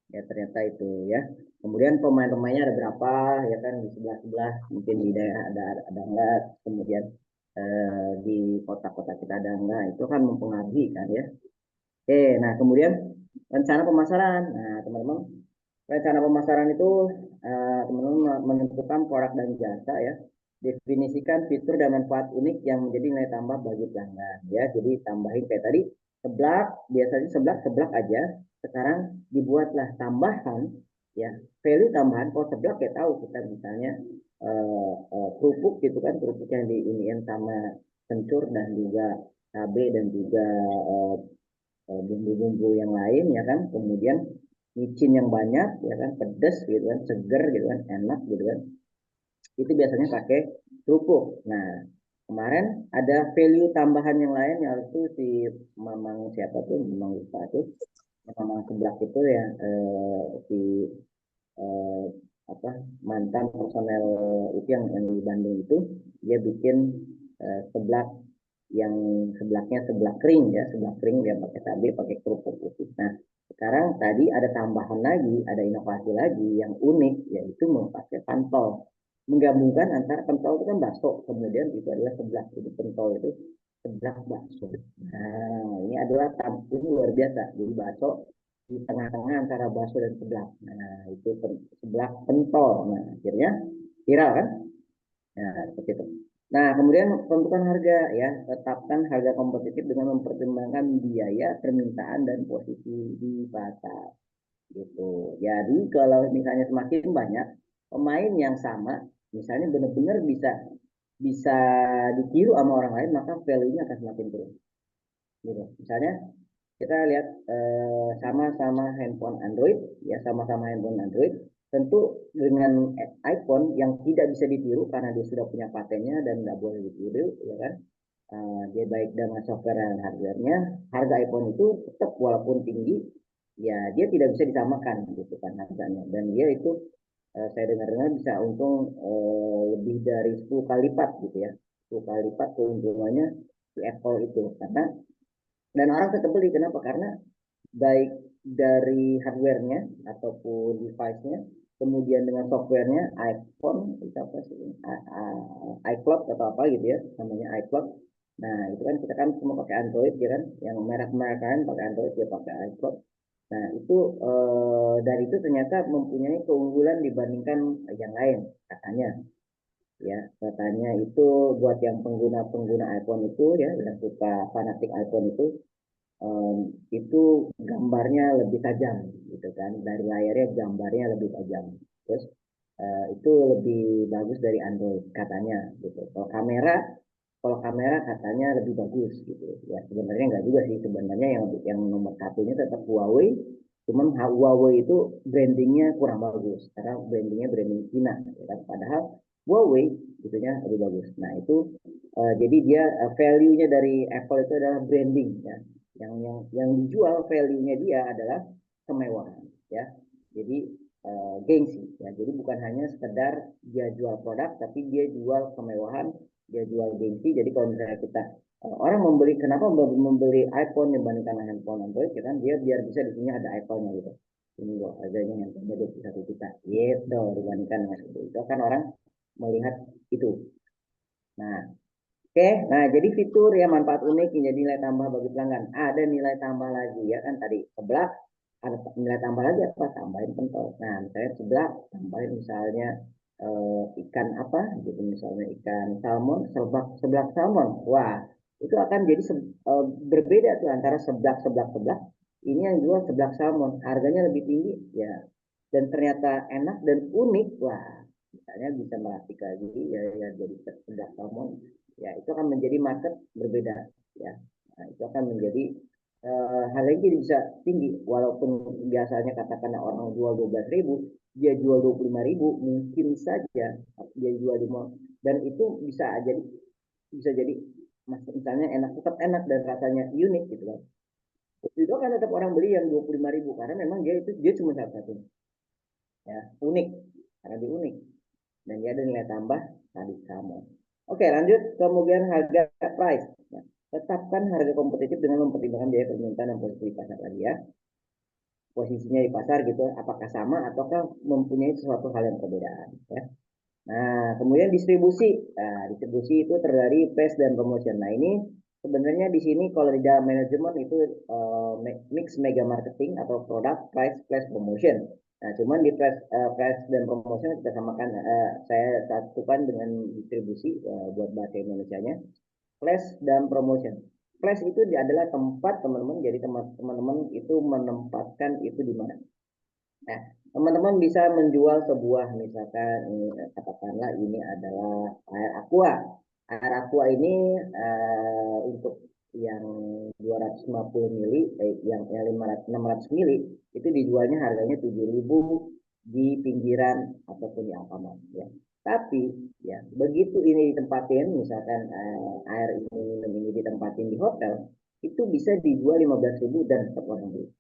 Ya ternyata itu ya. Kemudian pemain-pemainnya ada berapa, ya kan di sebelah-sebelah, mungkin di daerah ada enggak. Kemudian di kota-kota kita ada enggak. Itu kan mempengaruhi kan ya. Oke, nah kemudian rencana pemasaran. Nah, teman-teman, rencana pemasaran itu teman-teman menentukan produk dan jasa ya. Definisikan fitur dan manfaat unik yang menjadi nilai tambah bagi pelanggan ya. Jadi tambahin kayak tadi seblak, biasanya seblak seblak aja. Sekarang dibuatlah tambahan ya, value tambahan. Kalau seblak kayak tahu kita misalnya kerupuk gitu kan, kerupuk yang diiniin sama kencur dan juga cabai dan juga eh, bumbu-bumbu yang lain ya kan, kemudian micin yang banyak ya kan, pedas gitu kan, seger gitu kan, enak gitu kan, itu biasanya pakai kerupuk. Nah kemarin ada value tambahan yang lain yang itu si Mamang siapa tuh, Mamang lupa tuh, Mamang sebelah itu ya, si eh, apa, mantan personel itu yang di Bandung itu, dia bikin seblak yang seblaknya seblak kering ya, seblak kering dia pakai cabai, pakai kerupuk gitu. Nah sekarang tadi ada tambahan lagi, ada inovasi lagi yang unik, yaitu memakai pentol, menggabungkan antara pentol itu kan bakso, kemudian itu adalah seblak, itu pentol itu seblak bakso. Nah ini adalah ini luar biasa, jadi bakso di tengah-tengah antara bakso dan seblak. Nah itu seblak pentol. Nah akhirnya viral kan. Nah, seperti itu. Nah, kemudian tentukan harga ya, tetapkan harga kompetitif dengan mempertimbangkan biaya, permintaan dan posisi di pasar. Gitu. Jadi kalau misalnya semakin banyak pemain yang sama, misalnya benar-benar bisa bisa ditiru sama orang lain, maka value-nya akan semakin turun. Gitu. Misalnya kita lihat sama-sama handphone Android, ya sama-sama handphone Android, tentu dengan iPhone yang tidak bisa ditiru karena dia sudah punya patennya dan nggak boleh ditiru, ya kan? Dia baik dengan software dan hardware-nya, harga iPhone itu tetap walaupun tinggi, ya dia tidak bisa disamakan gitu kan harganya. Dan dia itu saya dengar-dengar bisa untung lebih dari 10 kali lipat gitu ya, 10 kali lipat keuntungannya di Apple itu, karena dan orang tetap beli. Kenapa? Karena baik dari hardware-nya ataupun device-nya, kemudian dengan software-nya, iPhone itu apa sih, iCloud atau apa gitu ya, namanya iCloud. Nah itu kan kita kan semua pakai Android ya kan, yang merek-merek kan pakai Android dia pakai iCloud. Nah itu dari itu ternyata mempunyai keunggulan dibandingkan yang lain katanya, ya katanya itu buat yang pengguna-pengguna iPhone itu ya, yang suka fanatik iPhone itu gambarnya lebih tajam gitu kan, dari layarnya gambarnya lebih tajam, terus itu lebih bagus dari Android katanya gitu. Kalau kamera katanya lebih bagus gitu ya, sebenarnya nggak juga sih, sebenarnya yang nomor satunya tetap Huawei, cuman Huawei itu brandingnya kurang bagus karena brandingnya branding Cina ya kan? Padahal Huawei itunya lebih bagus. Nah itu jadi dia value-nya dari Apple itu adalah branding ya, yang dijual value-nya dia adalah kemewahan ya, jadi gengsi ya, jadi bukan hanya sekedar dia jual produk tapi dia jual kemewahan, dia jual gengsi. Jadi kalau misalnya kita orang membeli, kenapa membeli iPhone dibandingkan handphone Android ya kan, dia biar bisa di sini ada iPhone-nya gitu, ini loh harganya handphone 21 juta gitu dibandingkan dengan itu kan orang melihat itu. Nah oke, nah jadi fitur ya, manfaat unik yang jadi nilai tambah bagi pelanggan. Ada nilai tambah lagi ya kan, tadi sebelah ada nilai tambah lagi apa? Tambahin pentol. Nah misalnya sebelah tambahin misalnya ikan apa gitu, misalnya ikan salmon, sebelah salmon. Wah itu akan jadi berbeda tuh antara sebelah ini yang jual sebelah salmon, harganya lebih tinggi ya, dan ternyata enak dan unik. Wah misalnya bisa melatih lagi ya, ya jadi sebelah salmon, ya itu akan menjadi market berbeda. ya. Nah, itu akan menjadi harganya jadi bisa tinggi, walaupun biasanya katakanlah orang jual 12.000, dia jual 25.000, mungkin saja dia jual di mall, dan itu bisa jadi misalnya enak, tetap enak dan rasanya unik gitu kan. Itu kan tetap orang beli yang 25.000 karena memang dia cuma satu-satu, ya, unik, karena dia unik dan dia ada nilai tambah tadi sama. Oke, lanjut. Kemudian harga price. Nah, tetapkan harga kompetitif dengan mempertimbangkan biaya permintaan dan posisi pasar tadi ya. Posisinya di pasar gitu, apakah sama ataukah mempunyai sesuatu hal yang perbedaan ya. Nah, kemudian distribusi. Nah, distribusi itu terdiri price dan promotion. Nah, ini sebenarnya di sini kalau di dalam manajemen itu mix mega marketing atau product price plus promotion. Nah, cuman di price dan promotion kita samakan, saya satukan dengan distribusi buat bahasa Indonesianya. Flash dan promotion. Flash itu adalah tempat teman-teman, jadi teman-teman itu menempatkan itu di mana. Nah, teman-teman bisa menjual sebuah, misalkan katakanlah ini adalah air aqua. Air aqua ini untuk yang 250 mili, yang 600 mili itu dijualnya harganya 7.000 di pinggiran ataupun di Alfamart ya. Tapi ya begitu ini ditempatin, misalkan air ini ditempatin di hotel, itu bisa dijual 15.000 dan tetap orang beli.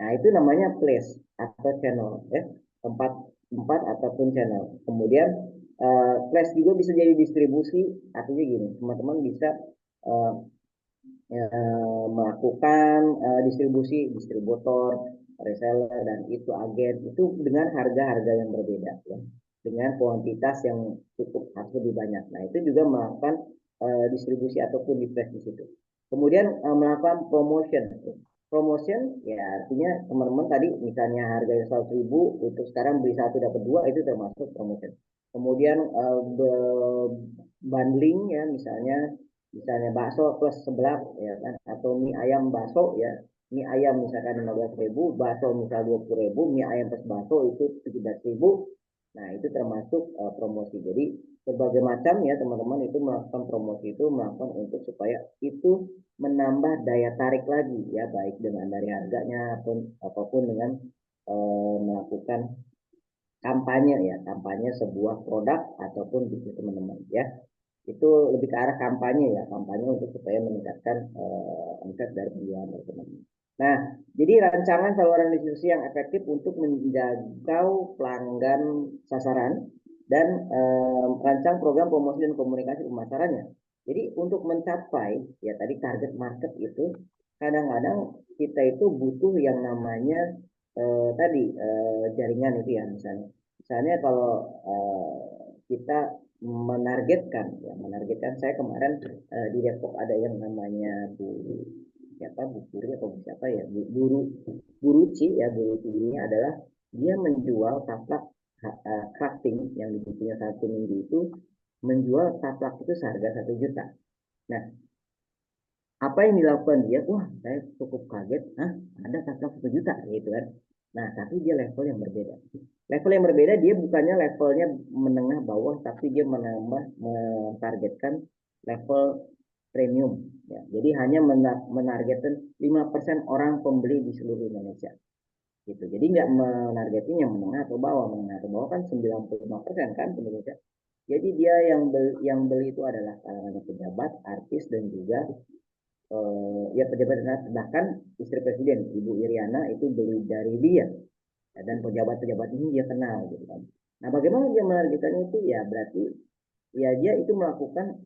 Nah, itu namanya place atau channel ya, tempat tempat ataupun channel. Kemudian place juga bisa jadi distribusi, artinya gini, teman-teman bisa uh, melakukan distribusi, distributor, reseller dan itu agen itu dengan harga-harga yang berbeda ya, dengan kuantitas yang cukup harus lebih banyak. Nah, itu juga melakukan distribusi ataupun di place di situ. Kemudian melakukan promotion. Promotion ya artinya teman-teman tadi misalnya harganya 100.000 untuk sekarang beli satu dapat dua, itu termasuk promotion. Kemudian bundling ya, misalnya bakso plus sebelah ya kan, atau mie ayam bakso ya, mie ayam misalkan 15.000, bakso misal 20.000, mie ayam plus bakso itu 17.000. Nah, itu termasuk promosi. Jadi berbagai macam ya teman-teman itu melakukan promosi, itu melakukan untuk supaya itu menambah daya tarik lagi ya, baik dengan dari harganya apapun dengan melakukan kampanye ya, kampanye sebuah produk ataupun bisnis teman-teman ya. Itu lebih ke arah kampanye ya, kampanye untuk supaya meningkatkan omset dari penjualan teman-teman. Nah, jadi rancangan saluran distribusi yang efektif untuk menjangkau pelanggan sasaran dan rancang program promosi dan komunikasi pemasarannya. Jadi untuk mencapai ya tadi target market itu, kadang-kadang kita itu butuh yang namanya tadi jaringan itu ya, misalnya kalau kita menargetkan saya kemarin di Depok ada yang namanya Bu Puri atau siapa ya, Buruci ya. Buruci ini adalah dia menjual taplak crafting yang dibikinnya 1 minggu itu, menjual taplak itu seharga 1 juta. Nah, apa yang dilakukan dia? Wah, saya cukup kaget, ada taplak 1 juta gitu kan. Nah, tapi dia level yang berbeda. Level yang berbeda, dia bukannya levelnya menengah bawah, tapi dia mentargetkan level premium ya. Jadi hanya menargetkan 5% orang pembeli di seluruh Indonesia gitu. Jadi nggak menargetin yang menengah atau bawah. Menengah atau bawah kan 95% kan Indonesia. Jadi dia yang beli itu adalah kalangan pejabat, artis, dan juga ya pejabat, bahkan istri presiden Ibu Iriana itu beli dari dia ya, dan pejabat-pejabat ini dia kenal gitu kan. Nah, bagaimana dia menargetkannya itu ya, berarti ya dia itu melakukan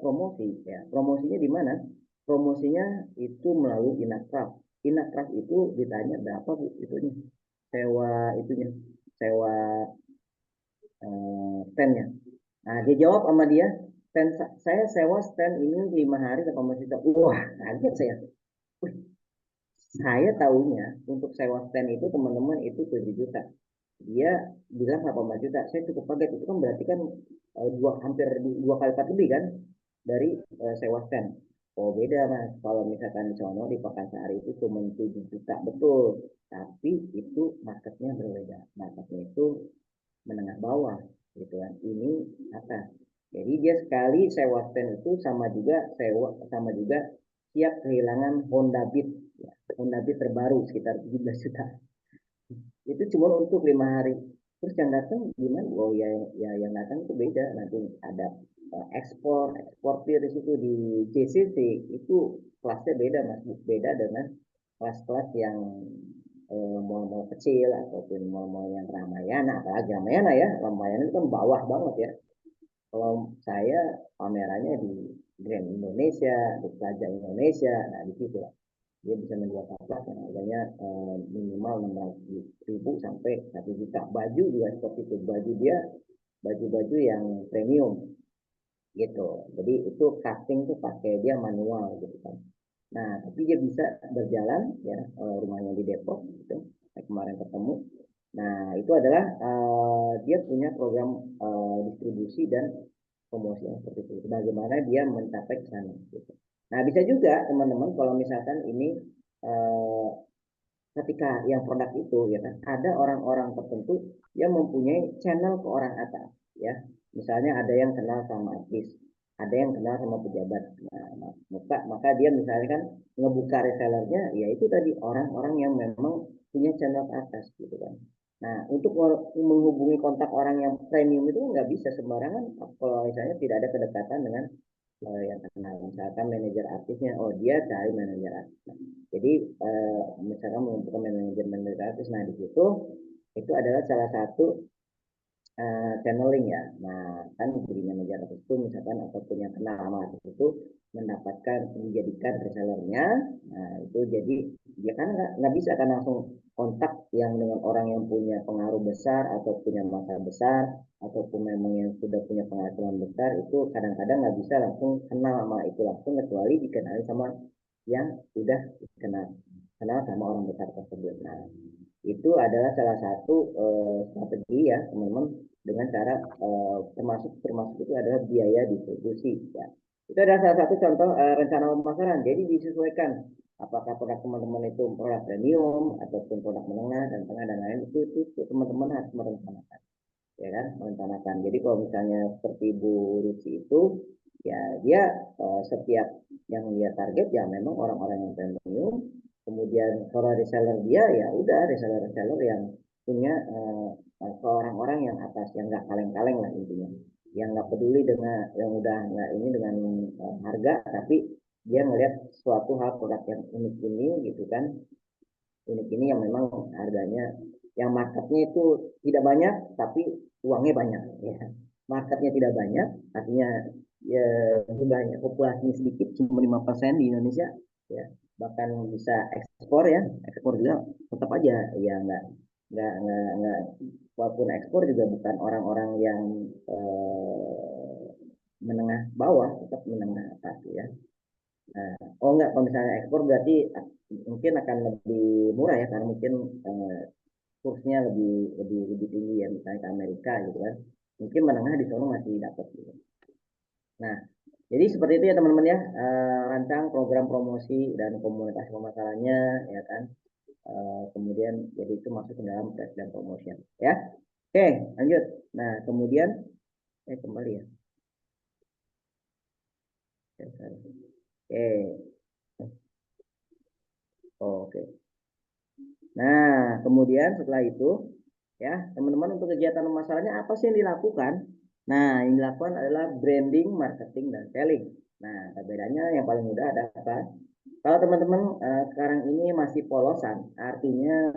promosi ya. Promosinya di mana? Promosinya itu melalui Inakraf. Inakraf itu ditanya berapa Bu itunya, sewa itunya, sewa standnya. Nah, dia jawab sama dia, stand saya sewa stand ini 5 hari 8 juta. Wah, kaget saya. Wih, saya tahunya untuk sewa stand itu teman-teman itu 7 juta. Dia bilang 8 juta. Saya cukup kaget. Itu kan berarti kan hampir 2 kali lipat lebih kan dari sewa stand. Oh, beda Mas. Kalau misalkan di sono di Pakansari itu cuma 7 juta betul. Tapi itu marketnya berbeda. Marketnya itu menengah bawah gitu kan. Ini atas. Jadi dia sekali sewa stand itu sama juga siap kehilangan Honda Beat. Ya. Honda Beat terbaru sekitar 17 juta. Itu cuma untuk 5 hari. Terus yang datang gimana? Oh ya, ya yang datang itu beda. Nanti ada eksportir di situ di JCC itu kelasnya beda mas, beda dengan kelas-kelas yang mall-mall kecil ataupun mall-mall yang Ramayana, apalagi Ramayana ya, Ramayana itu kan bawah banget ya. Kalau saya pamerannya di Grand Indonesia, di Plaza Indonesia, nah di situ lah. Dia bisa menjual kaplak yang harganya minimal 600.000 sampai 1 juta. Baju juga seperti itu. Baju-baju yang premium gitu. Jadi itu casting tuh pakai dia manual gitu kan. Nah, tapi dia bisa berjalan ya, rumahnya di Depok gitu. Saya kemarin ketemu. Nah, itu adalah dia punya program distribusi dan promosi yang seperti itu. Bagaimana dia mencapai ke sana gitu. Nah, bisa juga teman-teman kalau misalkan ini eh, ketika yang produk itu ya kan ada orang-orang tertentu yang mempunyai channel ke orang atas ya. Misalnya ada yang kenal sama artis, ada yang kenal sama pejabat. Nah, maka dia misalnya kan ngebuka resellernya ya itu tadi orang-orang yang memang punya channel ke atas gitu kan. Nah, untuk menghubungi kontak orang yang premium itu nggak bisa sembarangan kalau misalnya tidak ada kedekatan dengan yang kenal. Misalkan manajer artisnya, oh dia cari manajer artis. Nah, jadi misalkan mengumpulkan manajer artis, nah di situ itu adalah salah satu channeling ya. Nah, kan jadi manajer artis itu misalkan ataupun yang kenal sama artis itu mendapatkan menjadikan resellernya. Nah, itu jadi dia kan nggak bisa kan langsung kontak yang dengan orang yang punya pengaruh besar atau punya masa besar ataupun memang yang sudah punya penghasilan besar itu kadang-kadang nggak bisa langsung kenal sama itu langsung kecuali dikenali sama yang sudah kenal sama orang besar tersebut. Nah, itu adalah salah satu strategi ya teman-teman dengan cara termasuk termasuk itu adalah biaya distribusi ya. Itu adalah salah satu contoh rencana pemasaran. Jadi disesuaikan apakah produk teman-teman itu produk premium ataupun produk menengah dan tengah dan lain itu teman-teman harus merencanakan ya kan merencanakan. Jadi kalau misalnya seperti Bu Ruci itu ya dia setiap yang dia target ya memang orang-orang yang premium. Kemudian kalau reseller dia ya udah reseller-reseller yang punya ke orang-orang yang atas yang nggak kaleng-kaleng lah intinya. Yang nggak peduli dengan yang udah nggak ini dengan harga tapi dia ngelihat suatu hal produk yang unik ini gitu kan ini yang memang harganya yang marketnya itu tidak banyak tapi uangnya banyak ya marketnya tidak banyak artinya ya jumlahnya populasinya sedikit cuma 5% di Indonesia ya bahkan bisa ekspor ya ekspor juga tetap aja ya nggak walaupun ekspor juga bukan orang-orang yang menengah bawah tetap menengah atas ya. Nah, oh enggak, kalau misalnya ekspor berarti mungkin akan lebih murah ya karena mungkin kursnya lebih tinggi ya misalnya ke Amerika gitu kan. Mungkin menengah di sana masih dapat gitu. Nah, jadi seperti itu ya teman-teman ya, rancang program promosi dan komunikasi pemasarannya ya kan. Kemudian jadi itu masuk ke dalam press dan promotion ya. Oke, lanjut. Nah, kemudian kembali ya. Oke. Oke. Nah, kemudian setelah itu, ya, teman-teman untuk kegiatan pemasarannya apa sih yang dilakukan? Nah, yang dilakukan adalah branding, marketing, dan selling. Nah, perbedaannya yang paling mudah ada apa? Kalau teman-teman sekarang ini masih polosan, artinya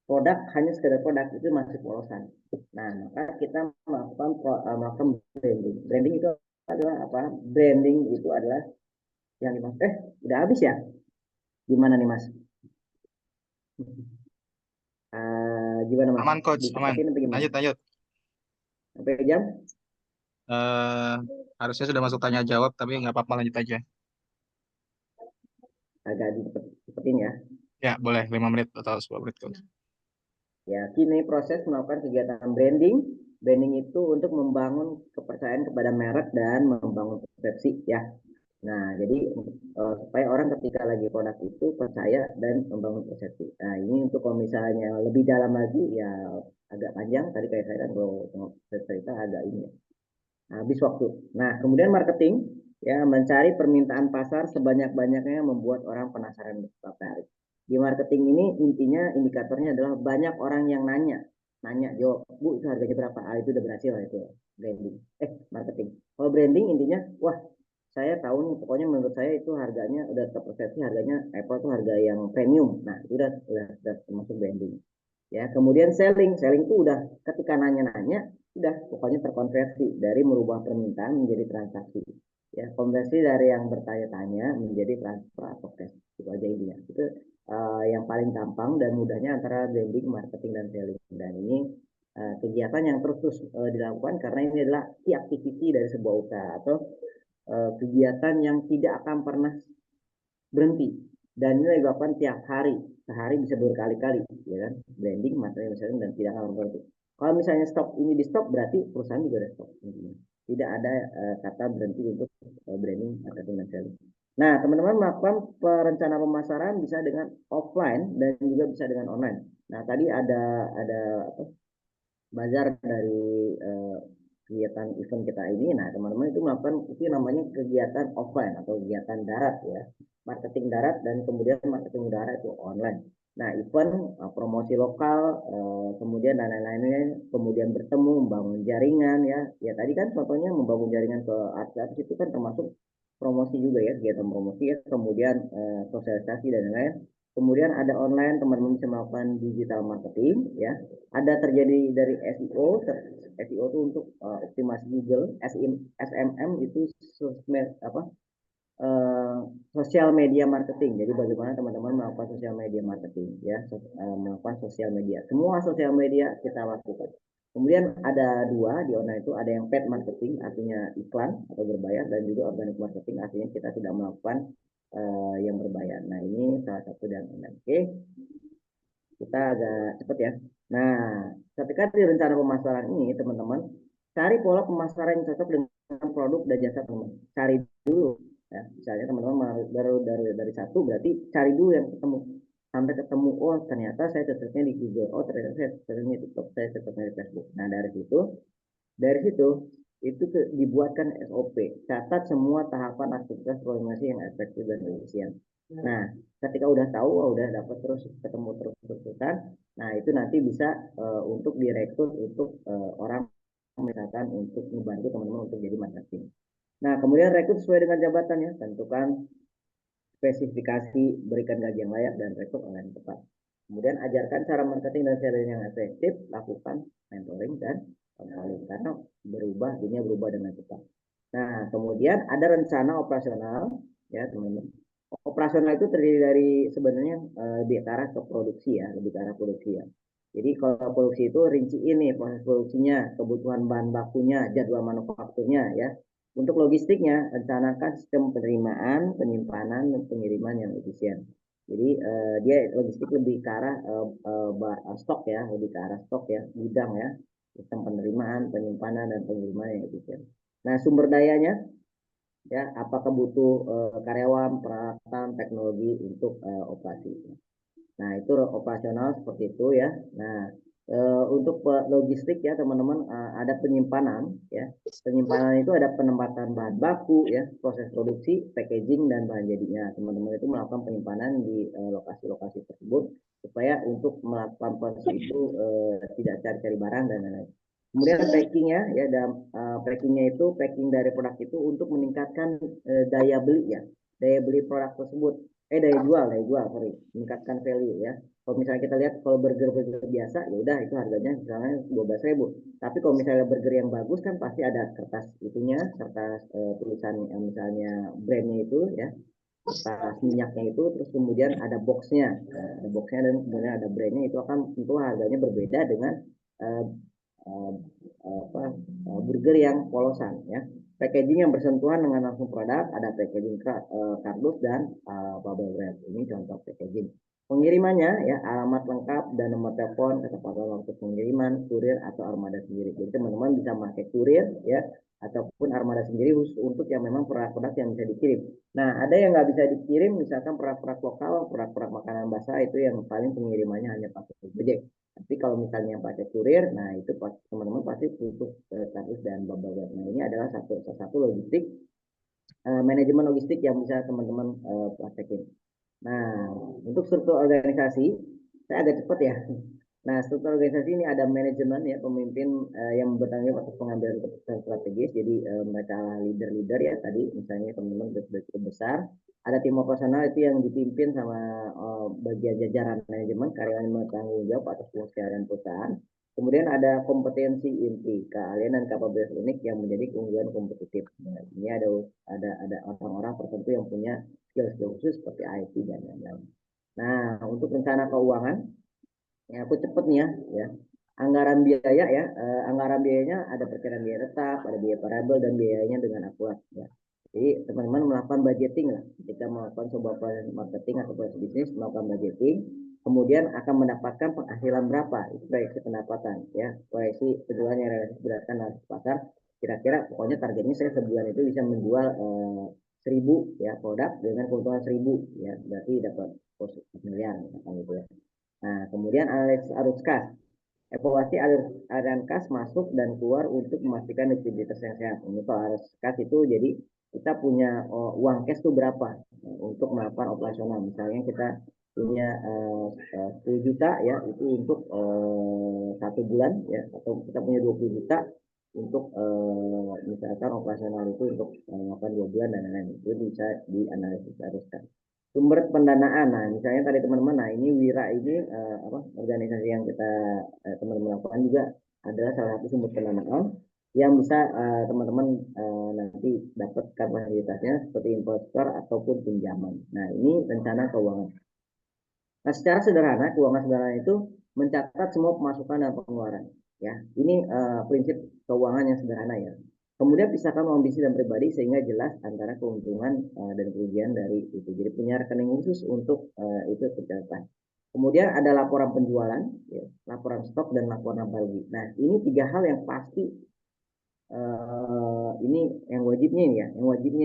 produk hanya sekedar produk itu masih polosan. Nah, maka kita melakukan branding. Branding itu adalah apa? Branding itu adalah yang dimaksud. Udah habis ya? Gimana nih, Mas? Gimana Mas? Aman coach, aman. Dicepetin atau gimana? Lanjut, lanjut. Sampai jam? Eh harusnya sudah masuk tanya jawab, tapi nggak apa-apa lanjut aja. Agak dicepetin ya. Ya, boleh 5 menit atau 10 menit coach. Ya, kini proses melakukan kegiatan branding. Branding itu untuk membangun kepercayaan kepada merek dan membangun persepsi ya. Nah, jadi supaya orang ketika lagi produk itu percaya dan membangun persepsi. Nah, ini untuk kalau misalnya lebih dalam lagi ya agak panjang. Tadi kayak saya kan kalau cerita agak ini ya. habis waktu. Nah, kemudian marketing ya mencari permintaan pasar sebanyak-banyaknya membuat orang penasaran dan tertarik. Di marketing ini intinya indikatornya adalah banyak orang yang nanya jawab, Bu itu harganya berapa? Ah, itu udah berhasil itu branding. Marketing. Kalau branding intinya, wah saya tahu nih, pokoknya menurut saya itu harganya udah terpersepsi harganya Apple tuh harga yang premium. Nah, itu udah termasuk branding. Ya, kemudian selling itu udah ketika nanya-nanya udah pokoknya terkonversi dari merubah permintaan menjadi transaksi. Ya, konversi dari yang bertanya-tanya menjadi transfer atau cash. Itu aja intinya. Itu yang paling gampang dan mudahnya antara branding, marketing, dan selling. Dan ini kegiatan yang terus dilakukan karena ini adalah key activity dari sebuah usaha atau kegiatan yang tidak akan pernah berhenti dan ini dilakukan tiap hari, sehari bisa berkali-kali, ya kan, branding materi misalnya dan tidak akan berhenti. Kalau misalnya stop ini di stop berarti perusahaan juga ada stop, tidak ada kata berhenti untuk branding marketing dan selling. Nah, teman-teman melakukan perencanaan pemasaran bisa dengan offline dan juga bisa dengan online. Nah, tadi ada apa, bazar dari kegiatan event kita ini. Nah, teman-teman itu melakukan itu namanya kegiatan offline atau kegiatan darat ya, marketing darat dan kemudian marketing udara itu online. Nah, event promosi lokal, kemudian dan lain-lainnya, kemudian bertemu, membangun jaringan ya. Ya tadi kan contohnya membangun jaringan ke artis itu kan termasuk promosi juga ya, kegiatan promosi ya, kemudian sosialisasi dan lain-lain. Kemudian ada online, teman-teman bisa melakukan digital marketing ya. Ada terjadi dari SEO. SEO itu untuk optimasi Google. SMM itu sosmed apa sosial media marketing. Jadi bagaimana teman-teman melakukan sosial media marketing ya, melakukan sosial media. Semua sosial media kita lakukan. Kemudian ada dua di online itu, ada yang paid marketing artinya iklan atau berbayar dan juga organic marketing artinya kita tidak melakukan yang berbayar. Nah, ini salah satu dan online. Oke, kita agak cepat ya. Nah, ketika di rencana pemasaran ini teman-teman cari pola pemasaran yang cocok dengan produk dan jasa teman. Cari dulu ya. Misalnya teman-teman dari satu berarti cari dulu yang ketemu sampai ketemu, oh ternyata saya cocoknya di Google, oh ternyata saya cocoknya di TikTok, saya cocoknya di Facebook. Nah, dari situ itu dibuatkan SOP, catat semua tahapan aktivitas programasi yang efektif dan efisien. Nah, ketika udah tahu, udah dapat terus ketemu terus-terusan, nah itu nanti bisa untuk direkrut untuk orang misalkan untuk membantu teman-teman untuk jadi marketing. Nah, kemudian rekrut sesuai dengan jabatannya, tentukan spesifikasi, berikan gaji yang layak dan rekrut online tepat. Kemudian ajarkan cara marketing dan selling yang efektif, lakukan mentoring dan consulting karena dunia berubah dengan cepat. Nah, kemudian ada rencana operasional ya teman-teman. Operasional itu terdiri dari sebenarnya lebih ke arah ke produksi ya, lebih ke arah produksi ya. Jadi kalau produksi itu rinci ini proses produksinya, kebutuhan bahan bakunya, jadwal manufakturnya ya. Untuk logistiknya, rencanakan sistem penerimaan, penyimpanan, dan pengiriman yang efisien. Jadi dia logistik lebih ke arah stok ya, lebih ke arah stok ya, gudang ya, sistem penerimaan, penyimpanan, dan pengiriman yang efisien. Nah, sumber dayanya ya, apakah butuh karyawan, peralatan, teknologi untuk operasi. Nah, itu operasional seperti itu ya. Nah, untuk logistik ya teman-teman ada penyimpanan ya. Penyimpanan itu ada penempatan bahan baku ya, proses produksi, packaging dan bahan jadinya. Teman-teman itu melakukan penyimpanan di lokasi-lokasi tersebut supaya untuk melakukan proses itu tidak cari-cari barang dan lain-lain. Kemudian packingnya ya, dan packingnya itu packing dari produk itu untuk meningkatkan daya beli ya, daya beli produk tersebut. Daya jual, sorry, meningkatkan value ya. Kalau misalnya kita lihat kalau burger biasa, ya udah itu harganya misalnya 12.000. Tapi kalau misalnya burger yang bagus kan pasti ada kertas itunya, kertas tulisan misalnya brandnya itu ya, kertas minyaknya itu, terus kemudian ada boxnya, ada boxnya dan kemudian ada brandnya, itu akan tentu harganya berbeda dengan uh, uh, burger yang polosan ya. Packaging yang bersentuhan dengan langsung produk, ada packaging kardus dan bubble wrap. Ini contoh packaging. Pengirimannya ya, alamat lengkap dan nomor telepon, ketepatan waktu pengiriman, kurir atau armada sendiri. Jadi teman-teman bisa pakai kurir ya, ataupun armada sendiri khusus untuk yang memang produk-produk yang bisa dikirim. Nah, ada yang nggak bisa dikirim, misalkan produk-produk lokal, produk-produk makanan basah itu yang paling pengirimannya hanya pakai Gojek. Tapi kalau misalnya pakai kurir, nah itu teman-teman pasti butuh status dan bubble. Nah ini adalah salah satu logistik, manajemen logistik yang bisa teman-teman praktekin. Nah, untuk struktur organisasi, saya agak cepat ya. Nah, struktur organisasi ini ada manajemen ya, pemimpin yang bertanggung jawab atas pengambilan keputusan strategis. Jadi mereka leader-leader ya tadi, misalnya teman-teman sudah cukup besar. Ada tim operasional itu yang dipimpin sama bagian jajaran manajemen, karyawan yang bertanggung jawab atas pengusahaan perusahaan. Kemudian ada kompetensi inti, keahlian dan kapabilitas unik yang menjadi keunggulan kompetitif. Nah, ini ada orang-orang tertentu yang punya skill-skill khusus seperti IT dan lain-lain. Nah, untuk rencana keuangan, ya aku cepet nih ya. Anggaran biaya ya, anggaran biayanya ada perkiraan biaya tetap, ada biaya variabel dan biayanya dengan akurat ya. Jadi teman-teman melakukan budgeting lah, ketika melakukan sebuah proses marketing atau proses bisnis melakukan budgeting, kemudian akan mendapatkan penghasilan berapa, itu proyeksi pendapatan ya, proyeksi penjualan yang realistis berdasarkan analisis pasar. Kira-kira pokoknya targetnya saya sebulan itu bisa menjual 1.000 ya produk dengan keuntungan 1.000 ya, berarti dapat 1 miliar gitu ya. Nah, kemudian analisis arus kas. Evaluasi aliran kas masuk dan keluar untuk memastikan likuiditas yang sehat. Ini kalau arus kas itu jadi kita punya uang cash itu berapa untuk melakukan operasional. Misalnya kita punya 10 juta ya itu untuk 1 bulan ya, atau kita punya 20 juta untuk misalkan operasional itu untuk melakukan 2 bulan dan lain-lain. Itu bisa dianalisis arus kas. Sumber pendanaan. Nah, misalnya tadi teman-teman, nah ini Wira ini organisasi yang kita teman-teman lakukan juga adalah salah satu sumber pendanaan yang bisa teman-teman nanti dapatkan fasilitasnya seperti investor ataupun pinjaman. Nah, ini rencana keuangan. Nah, secara sederhana, keuangan sederhana itu mencatat semua pemasukan dan pengeluaran. Ya, ini prinsip keuangan yang sederhana ya. Kemudian pisahkan uang bisnis dan pribadi sehingga jelas antara keuntungan dan kerugian dari itu. Jadi punya rekening khusus untuk itu tercatat. Kemudian ada laporan penjualan, ya, laporan stok dan laporan laba rugi. Nah, ini 3 hal yang pasti ini yang wajibnya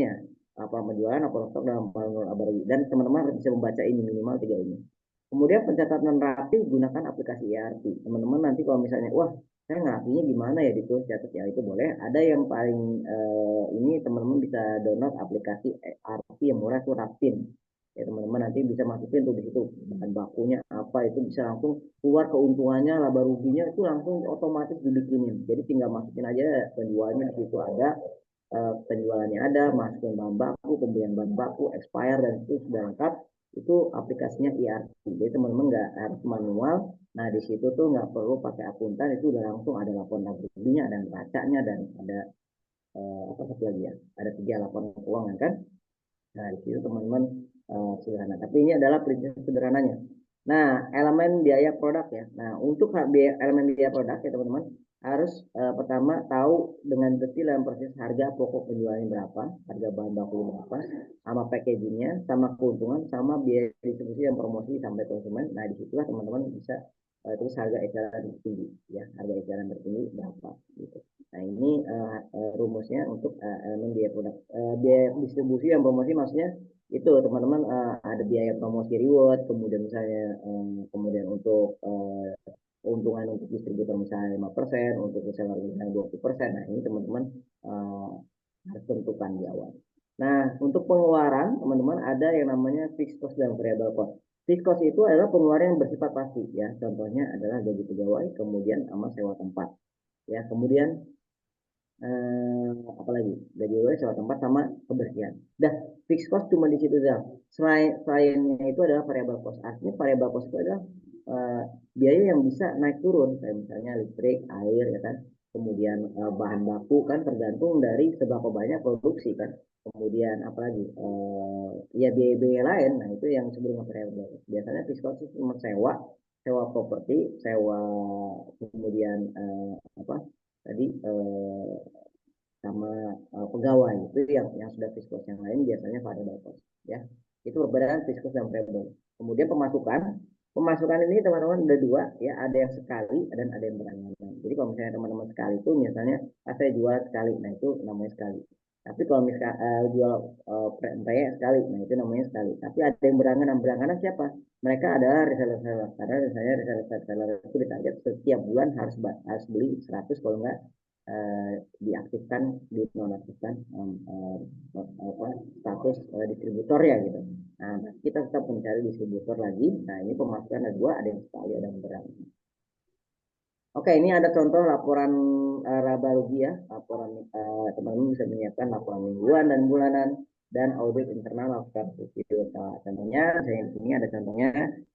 ya, laporan penjualan, laporan stok dan laporan laba rugi. Dan teman-teman harus bisa membaca ini minimal 3 ini. Kemudian pencatatan rapi gunakan aplikasi ERP. Teman-teman nanti kalau misalnya, wah saya ngerapinya gimana ya di tools catat ya itu boleh. Ada yang paling ini teman-teman bisa download aplikasi ERP yang murah itu Rapin. Ya teman-teman nanti bisa masukin tuh di situ bahan bakunya apa itu bisa langsung keluar keuntungannya, laba ruginya itu langsung otomatis dibikinin. Jadi tinggal masukin aja penjualnya di situ ada, penjualannya ada, masukin bahan baku, pembelian bahan baku, expire dan itu sudah lengkap. Itu aplikasinya ERP. Jadi teman-teman nggak harus manual. Nah di situ tuh nggak perlu pakai akuntan, itu udah langsung ada laporan ruginya dan racanya dan ada apa satu lagi ya, ada 3 laporan keuangan kan. Nah di situ teman-teman sederhana. Tapi ini adalah prinsip sederhananya. Nah, elemen biaya produk ya. Nah, untuk elemen biaya produk ya teman-teman, harus pertama tahu dengan detail dan persis harga pokok penjualannya berapa, harga bahan baku berapa, sama packagingnya, sama keuntungan, sama biaya distribusi dan promosi sampai konsumen. Nah, disitulah teman-teman bisa terus harga eceran tertinggi, ya, harga eceran tertinggi berapa, gitu. Nah, ini rumusnya untuk elemen biaya produk. Biaya distribusi dan promosi maksudnya itu teman-teman ada biaya promosi reward, kemudian misalnya kemudian untuk keuntungan untuk distributor misalnya 5%, untuk reseller misalnya 20%. Nah ini teman-teman harus tentukan di awal. Nah untuk pengeluaran teman-teman ada yang namanya fixed cost dan variable cost. Fixed cost itu adalah pengeluaran yang bersifat pasti ya, contohnya adalah gaji pegawai, kemudian sama sewa tempat ya, kemudian apalagi gaji pegawai, sewa tempat sama kebersihan. Dah fixed cost cuma di situ dah. Selainnya itu adalah variable cost. Artinya variable cost itu adalah uh, biaya yang bisa naik turun, kayak misalnya listrik, air, ya kan. Kemudian bahan baku kan tergantung dari seberapa banyak produksi kan. Kemudian apalagi ya biaya-biaya lain. Nah itu yang disebut dengan variable cost. Biasanya fixed cost itu cuma sewa, sewa properti, sewa kemudian apa tadi sama pegawai itu yang sudah fixed cost. Yang lain biasanya variable cost ya, itu perbedaan fixed cost dan variable. Kemudian pemasukan ini teman-teman ada dua ya, ada yang sekali dan ada yang beranggapan. Jadi kalau misalnya teman-teman sekali itu misalnya saya jual sekali, nah itu namanya sekali. Tapi kalau misalnya jual pempek sekali, nah itu namanya sekali. Tapi ada yang berlangganan, berlangganan siapa? Mereka adalah reseller-reseller. Karena misalnya reseller-reseller itu ditarget setiap bulan harus beli 100, kalau enggak diaktifkan, dinonaktifkan apa, status distributor ya gitu. Nah, kita tetap mencari distributor lagi. Nah, ini pemasukan ada dua, ada yang sekali, ada yang berlangganan. Oke, ini ada contoh laporan laba rugi ya. Laporan teman-teman bisa menyiapkan laporan mingguan dan bulanan dan audit internal lakukan video. Contohnya, ini ada contohnya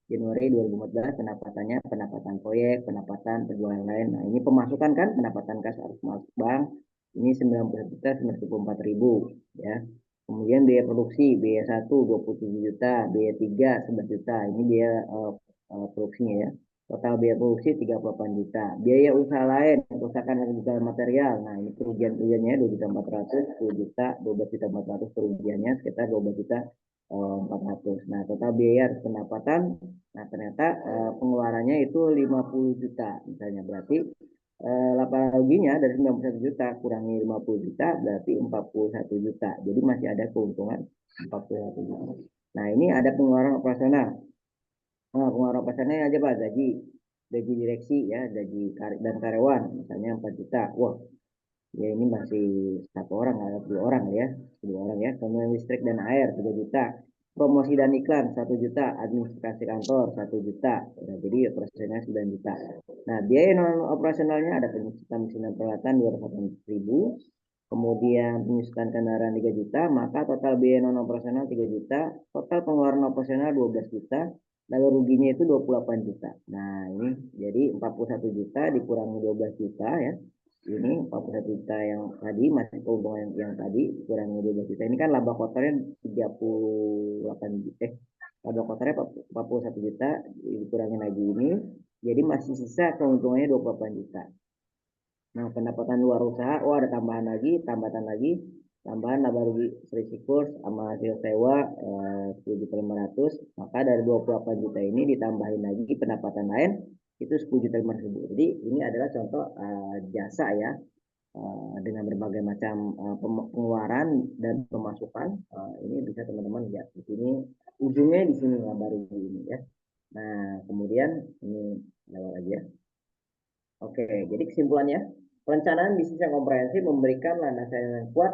Januari 2014 penapatannya pendapatan proyek, pendapatan penjualan lain. Nah, ini pemasukan kan, pendapatan kas harus masuk bank. Ini 91 juta 94 ribu ya. Kemudian biaya produksi, biaya 1 27 juta, biaya 3 11 juta. Ini biaya produksinya ya. Total biaya produksi 38 juta. Biaya usaha lain, kerusakan dan kerugian material. Nah, ini kerugian-kerugiannya 2 juta 400, 10 juta, 12 juta 400 kerugiannya sekitar 12 juta 400. Nah, total biaya pendapatan, nah ternyata pengeluarannya itu 50 juta misalnya. Berarti laporan ruginya dari 91 juta kurangi 50 juta berarti 41 juta. Jadi masih ada keuntungan 41 juta. Nah, ini ada pengeluaran operasional. Nah, pengeluaran pasarnya aja Pak, gaji direksi ya, gaji dan karyawan misalnya 4 juta. Wah, ya ini masih satu orang atau dua orang ya, dua orang ya. Kemudian listrik dan air 3 juta. Promosi dan iklan 1 juta, administrasi kantor 1 juta. Nah, jadi operasionalnya 9 juta. Nah, biaya non operasionalnya ada penyusutan peralatan 280 ribu, kemudian penyusutan kendaraan 3 juta, maka total biaya non operasional 3 juta, total pengeluaran operasional 12 juta, lalu ruginya itu 28 juta. Nah, ini jadi 41 juta dikurangi 12 juta ya. Ini 41 juta yang tadi, masih keuntungan yang tadi dikurangi 12 juta. Ini kan laba kotornya 38 juta. Laba kotornya 41 juta dikurangi lagi ini. Jadi masih sisa keuntungannya 28 juta. Nah, pendapatan luar usaha, oh ada tambahan lagi, tambahan laba rugi risiko sama hasil sewa 10.500.000. Maka dari 28 juta ini ditambahin lagi pendapatan lain itu 10.500.000. Jadi ini adalah contoh jasa ya, dengan berbagai macam pengeluaran dan pemasukan. Ini bisa teman-teman lihat di sini, ujungnya di sini laba rugi ini ya. Nah, kemudian ini lewat aja. Oke, jadi kesimpulannya, perencanaan bisnis yang komprehensif memberikan landasan yang kuat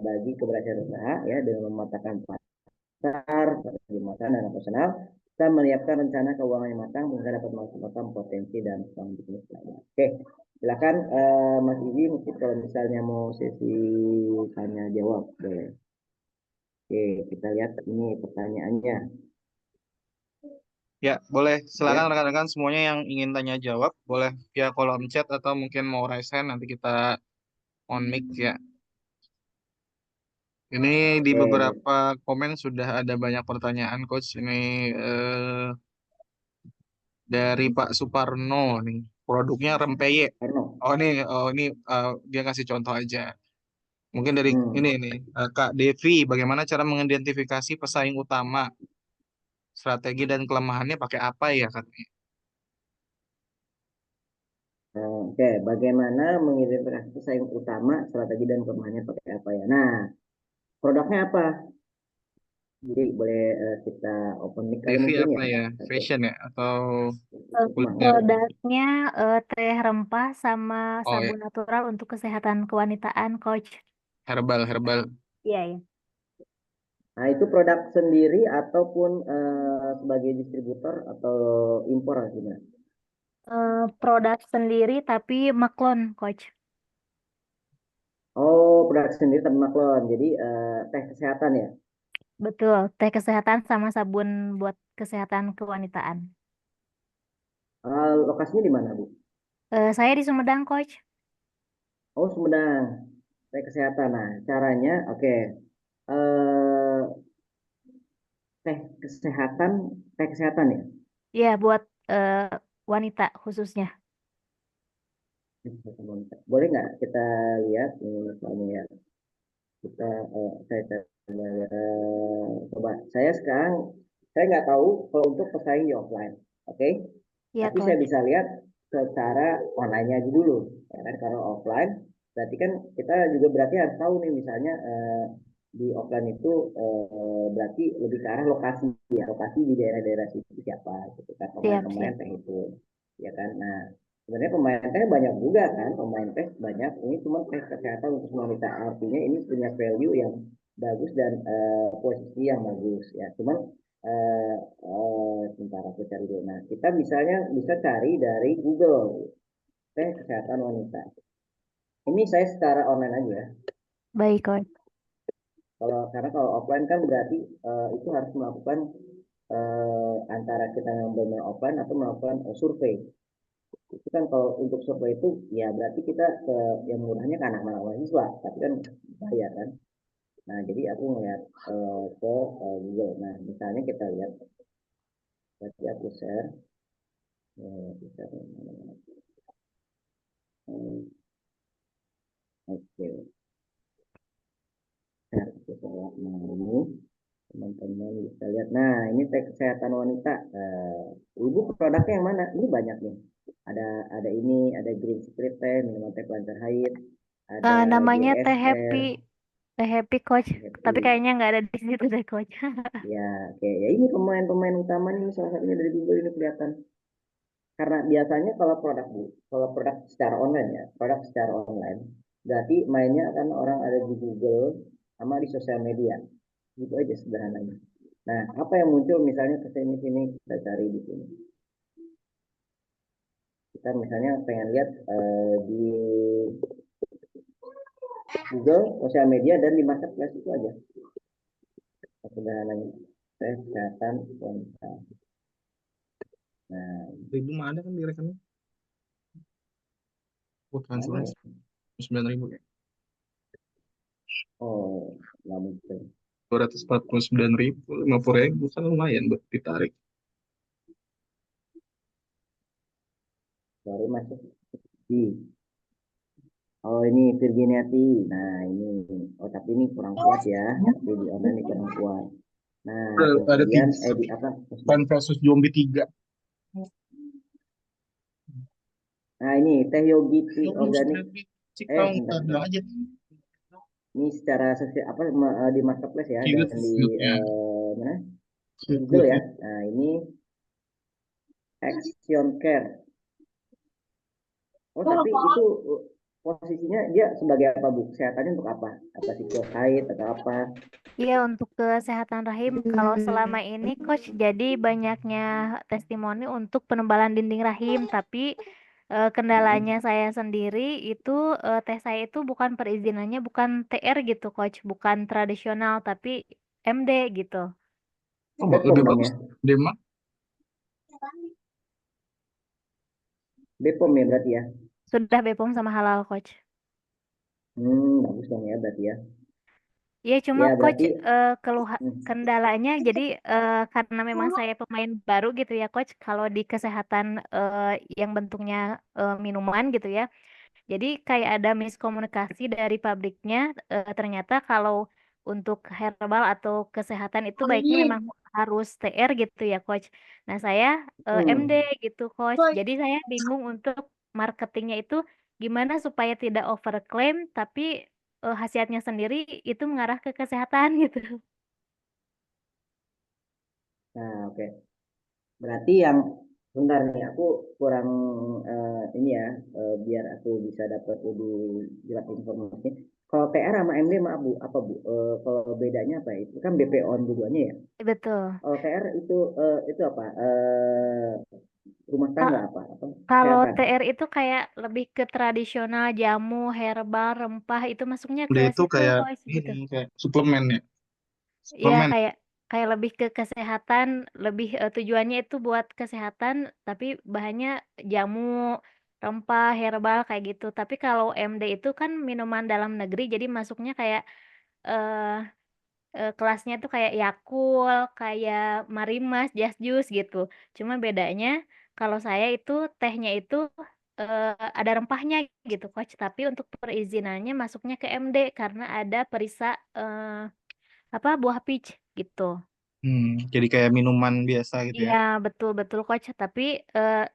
bagi keberhasilan usaha ya, dengan memetakan pasar, strategi pemasaran dan operasional, kita menyiapkan rencana keuangan yang matang sehingga dapat memanfaatkan potensi dan peluang bisnis lainnya. Oke, silakan Mas Iwi, mungkin kalau misalnya mau sesi tanya jawab boleh. Oke, kita lihat ini pertanyaannya Ya, boleh. Silakan ya. rekan-rekan semuanya yang ingin tanya jawab, boleh via kolom chat atau mungkin mau raise hand nanti kita on mic ya. Ini di Oke, beberapa komen sudah ada banyak pertanyaan, Coach. Ini dari Pak Suparno nih. Produknya rempeyek. Arno. Oh ini dia kasih contoh aja. Mungkin dari Hmm. ini Kak Devi, bagaimana cara mengidentifikasi pesaing utama, strategi dan kelemahannya pakai apa ya katanya? Oke, bagaimana mengidentifikasi pesaing utama, strategi dan kelemahannya pakai apa ya? Nah, produknya apa? Jadi boleh kita open mic kali Devi mungkin apa ya. ya? Oke, Fashion ya atau kuliner? Oke. Produknya teh rempah sama Oh ya, sabun natural untuk kesehatan kewanitaan, Coach. herbal herbal. Iya, ya. Nah, itu produk sendiri ataupun sebagai distributor atau impor gimana? Produk sendiri tapi maklon, Coach. Oh, produk sendiri ternak loh. Jadi teh kesehatan ya. Betul, teh kesehatan sama sabun buat kesehatan kewanitaan. Lokasinya di mana, Bu? Saya di Sumedang, Coach. Oh, Sumedang. Teh kesehatan. Nah, caranya oke. Eh, teh kesehatan ya. Iya, buat eh, wanita khususnya. Boleh nggak kita lihat ini misalnya ya, kita coba saya sekarang, saya nggak tahu kalau untuk pesaing di offline, oke. Iya, Tapi saya Coach. bisa lihat secara online aja dulu ya kan, kalau offline Berarti kan kita juga berarti harus tahu nih misalnya di offline itu berarti lebih ke arah lokasi ya, lokasi di daerah-daerah situ siapa gitu kan Siap, pemain-pemain siap. teh itu ya kan. Nah, sebenarnya pemain teh banyak juga kan, pemain teh banyak. Ini cuma tes kesehatan untuk wanita, artinya ini punya value yang bagus dan posisi yang bagus ya. Cuman sebentar aku cari dulu. Nah, kita misalnya bisa cari dari Google teh kesehatan wanita. Ini saya secara online aja ya. Baik, Coach. Karena kalau offline kan berarti itu harus melakukan antara kita benar offline atau melakukan survei. Itu kan kalau untuk survei itu ya berarti kita yang mudahnya ke anak-anak mahasiswa, tapi kan bayar kan. Nah, jadi aku ngeliat ke Google. Nah, misalnya kita lihat, berarti aku share, share oke, share aku share. Nah, ini teman-teman bisa lihat. Nah, ini teh kesehatan wanita. Ibu produknya yang mana? Ini banyak nih. Ada ini, ada Green Spirit teh, minuman teh pelancar haid, ada Namanya Teh GSR, Happy. Teh Happy, Coach. Tapi Happy. kayaknya nggak ada di situ deh, Coach. Ya, oke. Ya ini pemain-pemain utama nih salah satunya dari Google ini kelihatan. Karena biasanya kalau produk secara online ya, produk secara online, berarti mainnya kan orang ada di Google sama di sosial media. Gitu aja sederhananya. Nah, apa yang muncul misalnya ke sini-sini kita cari di sini. Kita misalnya pengen lihat di Google, sosial media, dan di marketplace itu aja. Sederhananya. Kesehatan wanita. Nah, Ribu mah ada kan di rekening? Oh, mana transfernya ya? 9.000 ya. Oh, nggak mungkin. 249.000, 50.000 kan lumayan buat ditarik. Baru masuk di. Oh, ini Virginiati. Nah, ini. Oh, tapi ini kurang kuat ya. Tapi di online ini kurang kuat. Nah, Ada kemudian, tiga. di apa? Pan versus Zombie 3. Nah, ini Teh Yogi Tea Zombie Organik. cek tahu Sebentar, ada sebentar. aja. Ini secara sosial apa di marketplace ya Cute, dan di cute-nya. mana? Google ya. Cute-cute. Nah, ini Action Care. Oh, tapi itu posisinya dia sebagai apa, Bu? Kesehatannya untuk apa? Apa siklus haid atau apa? Iya, untuk kesehatan rahim, kalau selama ini Coach, jadi banyaknya testimoni untuk penebalan dinding rahim, tapi kendalanya Hmm. saya sendiri itu tes saya itu bukan perizinannya bukan TR gitu, Coach, bukan tradisional, tapi MD gitu. Oh, Bepom lebih dong bagus ya. Demak. Bepom ya berarti ya. Sudah BPOM sama halal, Coach. Bagus dong ya berarti ya. Ya, cuma Ya Coach berarti hmm, kendalanya jadi karena memang saya pemain baru gitu ya, Coach. Kalau di kesehatan yang bentuknya minuman gitu ya. Jadi kayak ada miskomunikasi dari pabriknya. Ternyata kalau untuk herbal atau kesehatan itu baiknya memang harus TR gitu ya, Coach. Nah, saya MD hmm. gitu, Coach. Jadi saya bingung untuk marketingnya itu gimana supaya tidak overclaim, tapi khasiatnya sendiri itu mengarah ke kesehatan gitu. Nah, oke. Berarti yang bentar nih aku kurang ini ya biar aku bisa dapat lebih jelas informasi. Kalau TR sama MD maaf Bu, apa Bu? Kalau bedanya apa ya? Itu kan BPO dua-duanya ya. Betul. Kalau TR itu apa? Rumah tangga Ka- apa? Apa? Kalau Kesehatan. TR itu kayak lebih ke tradisional, jamu, herbal, rempah itu masuknya ke Dia itu situ, kayak Coach ini gitu. kayak suplemen ya. Iya, Suplemen. kayak kayak lebih ke kesehatan, lebih tujuannya itu buat kesehatan, tapi bahannya jamu, rempah, herbal kayak gitu. Tapi kalau MD itu kan minuman dalam negeri, jadi masuknya kayak eh kelasnya tuh kayak Yakult, kayak Marimas, Just Juice gitu. Cuma bedanya kalau saya itu tehnya itu eh, ada rempahnya gitu, Coach. Tapi untuk perizinannya masuknya ke MD karena ada perisa apa buah peach gitu. Jadi kayak minuman biasa gitu ya. Iya, betul betul, Coach. Tapi eh,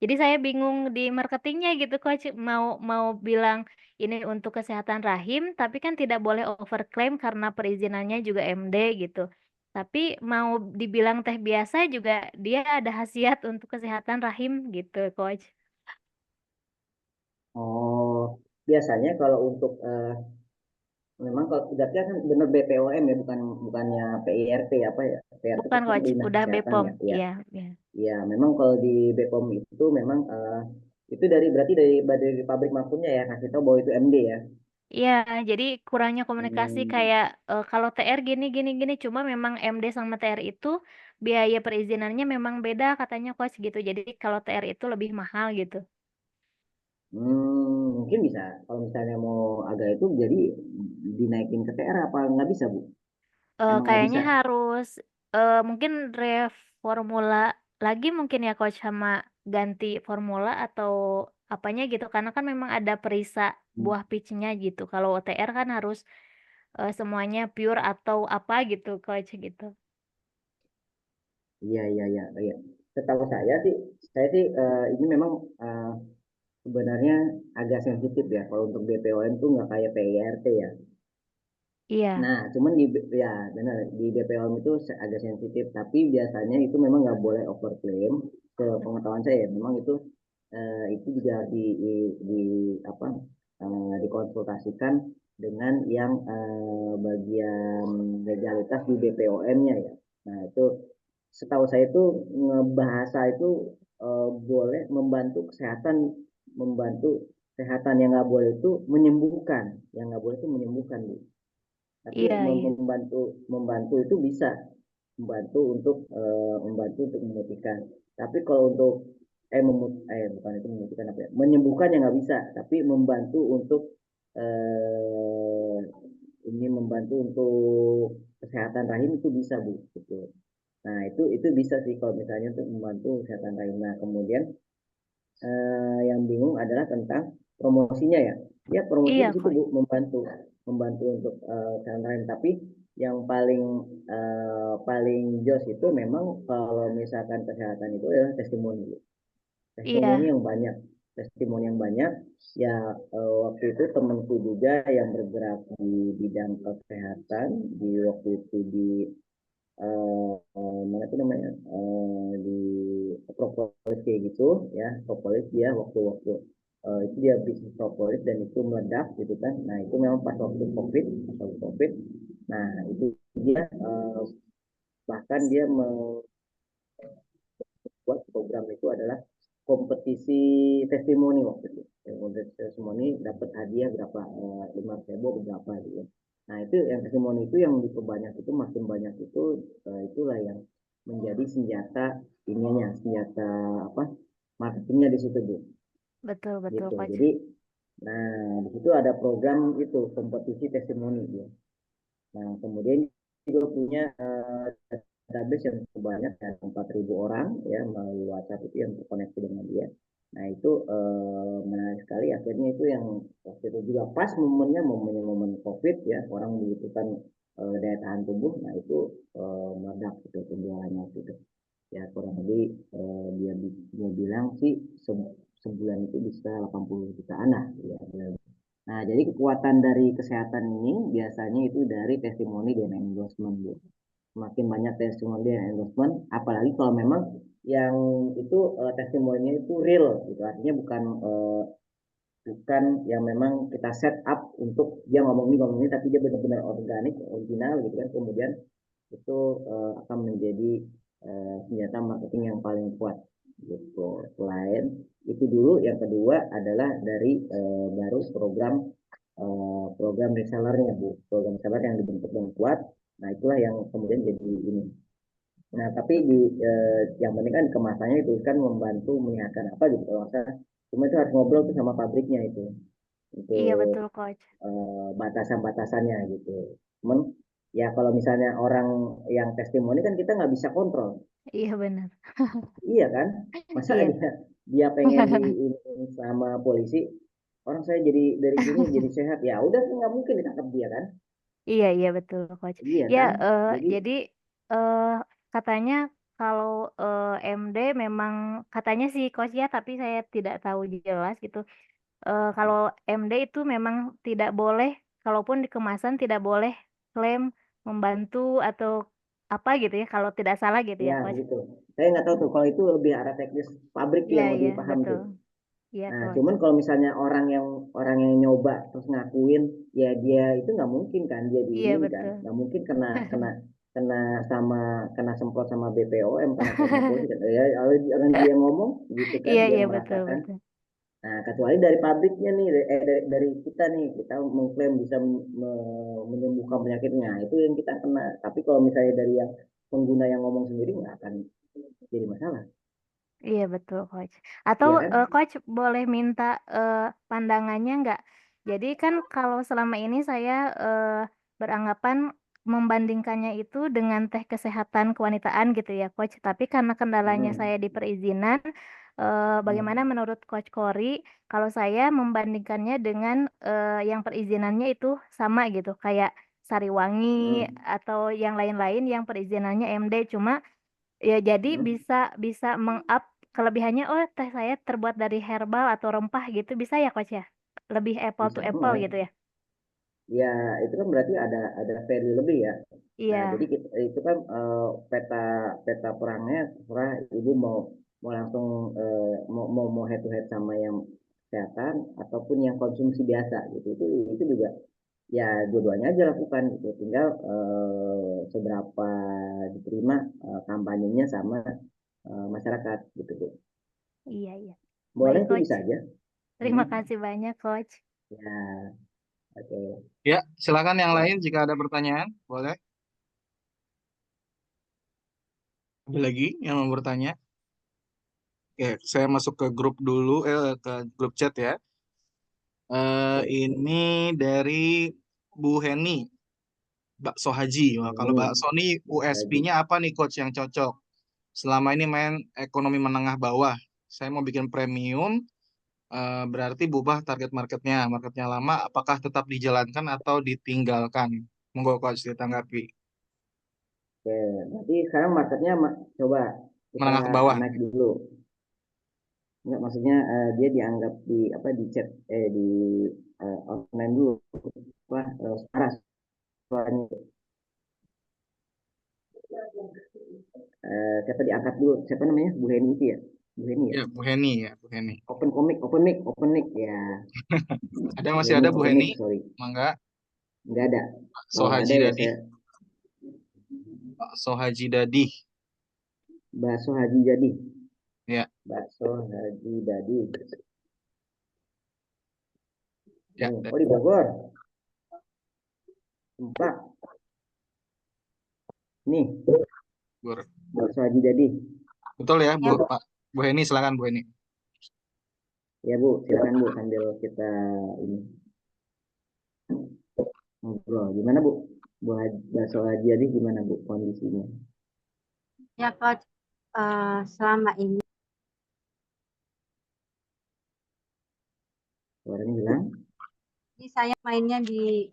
Jadi saya bingung di marketingnya gitu Coach, mau mau bilang ini untuk kesehatan rahim, tapi kan tidak boleh overklaim karena perizinannya juga MD gitu. Tapi mau dibilang teh biasa juga dia ada khasiat untuk kesehatan rahim gitu Coach. Oh, biasanya kalau untuk memang kalau berarti kan benar BPOM ya, bukannya PIRT apa ya? PIRT itu Bukan kan Coach, Dinas udah Kesehatan Bepom. ya. Iya, Iya, iya. iya. Memang kalau di BPOM itu memang itu berarti dari pabrik makunnya ya kasih tahu bahwa itu MD ya. Iya, jadi kurangnya komunikasi Hmm, kayak kalau TR gini gini gini, cuma memang MD sama TR itu biaya perizinannya memang beda katanya Coach gitu. Jadi kalau TR itu lebih mahal gitu. mungkin bisa kalau misalnya mau agak itu jadi dinaikin ke TR apa nggak bisa Bu? Emang nggak Kayaknya bisa? harus mungkin reformula lagi mungkin ya Coach sama ganti formula atau apanya gitu karena kan memang ada perisa Hmm, buah peachnya gitu. Kalau OTR kan harus semuanya pure atau apa gitu Coach gitu. iya iya iya iya. Setahu saya sih ini memang sebenarnya agak sensitif ya kalau untuk BPOM tuh nggak kayak PIRT ya. Iya, Nah, cuman ya benar di BPOM itu agak sensitif, tapi biasanya itu memang nggak boleh overclaim. Ke pengetahuan saya, ya, memang itu juga di apa dikonsultasikan dengan yang bagian legalitas di BPOM-nya ya. Nah, itu setahu saya itu ngebahasa itu boleh membantu kesehatan yang nggak boleh itu menyembuhkan, yang nggak boleh itu menyembuhkan, Bu. Tapi iya, iya. membantu membantu itu bisa membantu untuk memutihkan. Tapi kalau untuk bukan itu memutihkan apa ya? Menyembuhkan yang nggak bisa, tapi membantu untuk eh, ini membantu untuk kesehatan rahim itu bisa Bu. Gitu. Nah itu bisa sih kalau misalnya untuk membantu kesehatan rahim. Nah kemudian yang bingung adalah tentang promosinya ya. Ya promosi di Iya, situ Coach. Bu membantu membantu untuk lain tapi yang paling jos itu memang kalau misalkan kesehatan itu adalah testimoni. Testimoni Iya, yang banyak, testimoni yang banyak. Ya waktu itu temanku juga yang bergerak di bidang kesehatan di waktu itu di mana itu namanya di propolis kayak gitu ya propolis dia waktu-waktu itu dia bisnis propolis dan itu meledak gitu kan. Nah itu memang pas waktu covid. Nah itu dia bahkan dia membuat program itu adalah kompetisi testimoni waktu itu. Kompetisi testimoni dapat hadiah berapa 5.000 berapa gitu. Nah itu yang testimoni itu yang diperbanyak itu makin banyak itu itulah yang menjadi senjata apa marketingnya di situ Bu betul, betul, gitu. Coach. Jadi nah di situ ada program itu kompetisi testimoni ya. Nah, kemudian juga punya database yang sebanyak 4.000 orang ya melalui WhatsApp itu yang terkoneksi dengan dia. Nah, itu menarik sekali. Akhirnya itu yang waktu itu juga pas momen COVID ya, orang membutuhkan daya tahan tubuh. Nah, itu meledak itu penjualannya itu. Ya, kurang lebih dia bilang sih sebulan itu bisa 80 jutaan lah. Ya. Nah, jadi kekuatan dari kesehatan ini biasanya itu dari testimoni dan endorsement, Bu. Semakin banyak testimoni dan endorsement, apalagi kalau memang yang itu testimoninya itu real, gitu. Artinya bukan yang memang kita set up untuk dia ngomong ini, tapi dia benar-benar organik, original, gitu kan. Kemudian itu akan menjadi senjata marketing yang paling kuat, gitu. Selain itu dulu, yang kedua adalah dari baru program resellernya Bu, program reseller yang dibentuk dengan kuat. Nah itulah yang kemudian jadi ini. Nah tapi yang penting kan kemasannya itu kan membantu menyehatkan apa gitu kalau saya. Cuma itu harus ngobrol tuh sama pabriknya itu Iya, untuk betul, Coach. batasan-batasannya gitu. Cuman ya kalau misalnya orang yang testimoni kan kita nggak bisa kontrol. Iya, benar. Iya kan? Masa Iya. dia pengen di ini sama polisi, orang saya jadi dari sini jadi sehat, ya udah nggak mungkin ditangkap dia kan? Iya, iya betul, Coach. Iya Ya, kan? Jadi jadi eh katanya kalau MD memang katanya sih coach ya, tapi saya tidak tahu jelas gitu. Kalau MD itu memang tidak boleh, kalaupun di kemasan tidak boleh klaim membantu atau apa gitu ya, kalau tidak salah gitu Ya ya coach. gitu. Saya nggak tahu tuh kalau itu lebih arah teknis pabrik Iya yang iya lebih paham betul. tuh. Iya Nah, coach. cuman kalau misalnya orang yang nyoba terus ngakuin, ya dia itu nggak mungkin kan dia Iya diinin kan, betul. nggak mungkin kena kena kena sama kena semprot sama BPOM kena sama polisi kan. Ya orang dia ngomong gitu kan, Iya dia iya betul merasakan. betul. Nah, kecuali dari pabriknya nih, dari kita nih, kita mengklaim bisa menyembuhkan penyakitnya, itu yang kita kena. Tapi kalau misalnya dari yang pengguna yang ngomong sendiri nggak akan jadi masalah, Iya betul coach. Atau ya kan? coach boleh minta pandangannya nggak? Jadi kan kalau selama ini saya beranggapan membandingkannya itu dengan tes kesehatan kewanitaan gitu ya coach. Tapi karena kendalanya Hmm. saya di perizinan, bagaimana Hmm. menurut coach Kori kalau saya membandingkannya dengan yang perizinannya itu sama gitu, kayak Sariwangi Hmm. atau yang lain-lain yang perizinannya MD cuma. Ya, jadi Hmm. bisa bisa meng-up kelebihannya. Oh, teh saya terbuat dari herbal atau rempah gitu. Bisa ya, Coach ya? Lebih apple to Bisa apple banget. gitu ya. Ya, itu kan berarti ada value lebih ya. Nah, jadi Iya, itu kan peta peta perangnya terserah ibu mau mau langsung mau head to head sama yang kesehatan ataupun yang konsumsi biasa gitu. Itu juga ya dua-duanya aja lakukan gitu. Tinggal seberapa diterima kampanyenya sama masyarakat gitu Bu. iya, iya. Boleh Baik, itu Coach. bisa aja. Terima Hmm. kasih banyak, Coach. Ya, oke. Ya, silakan yang Ya. lain jika ada pertanyaan, boleh. Ada lagi yang mau bertanya? Oke, saya masuk ke grup dulu, ke grup chat ya. Oke. Ini dari Bu Heni, bakso Haji. Wah, kalau Ini bakso nih lagi. USP-nya apa nih coach yang cocok? Selama ini main ekonomi menengah bawah. Saya mau bikin premium, berarti berubah target marketnya. Marketnya lama, apakah tetap dijalankan atau ditinggalkan? Monggo coach ditanggapi. Oke, berarti sekarang marketnya coba kita Menengah ke bawah. naik dulu. Enggak, maksudnya dia dianggap di apa di chat di online dulu. Apa suaranya siapa diangkat dulu? Siapa namanya? Bu Heni itu ya? Bu Heni ya? Ya, Bu Heni ya, Bu Heni. Open mic ya. Ada Bu masih Heni ada Bu open Heni? mic, sorry. Mangga. Enggak ada. Bakso Kalau ada Haji ya Dadi. saya Bakso Haji Dadi. bakso Haji Jadi. Ya, Bakso Haji Dadi. ya. Oh, di Bogor. Empat. Nih, Bur. bakso Haji Jadi. Betul ya, Bu, Pak. Bu Heni, silakan Bu Heni. Ya Bu, silakan Bu sambil kita ini ngobrol. Gimana Bu? Bakso Haji Jadi gimana Bu kondisinya? Ya, Coach, selama ini Suaranya hilang? saya mainnya di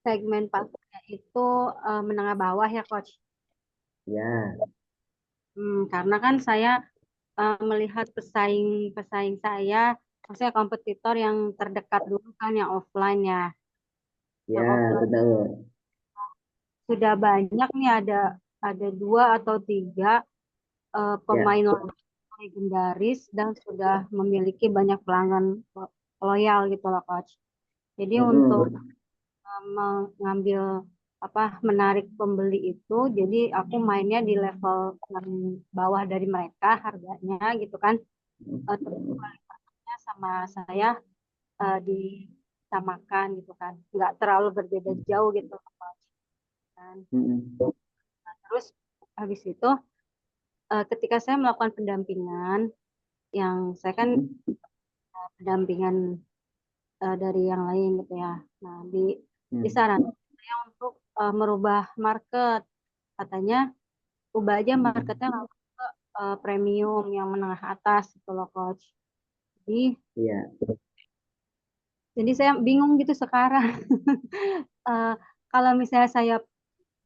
segmen pasarnya itu menengah bawah ya, Coach. Ya, Karena kan saya melihat pesaing saya, maksudnya kompetitor yang terdekat dulu kan yang offline ya. Yang ya offline betul. sudah banyak nih ada dua atau tiga Ya, pemain legendaris dan sudah memiliki banyak pelanggan loyal gitu loh, Coach. Jadi untuk mm-mm. mengambil menarik pembeli itu jadi aku mainnya di level yang bawah dari mereka harganya gitu kan, terus kualitasnya sama saya disamakan gitu kan, nggak terlalu berbeda jauh gitu kan. Mm-mm. Terus habis itu ketika saya melakukan pendampingan, yang saya kan Mm-mm. pendampingan dari yang lain gitu ya, nah Mm. disarankan saya untuk merubah market, katanya ubah aja Mm. marketnya ke premium yang menengah atas gitu loh, Coach. Jadi, Iya, jadi saya bingung gitu sekarang. Eh, kalau misalnya saya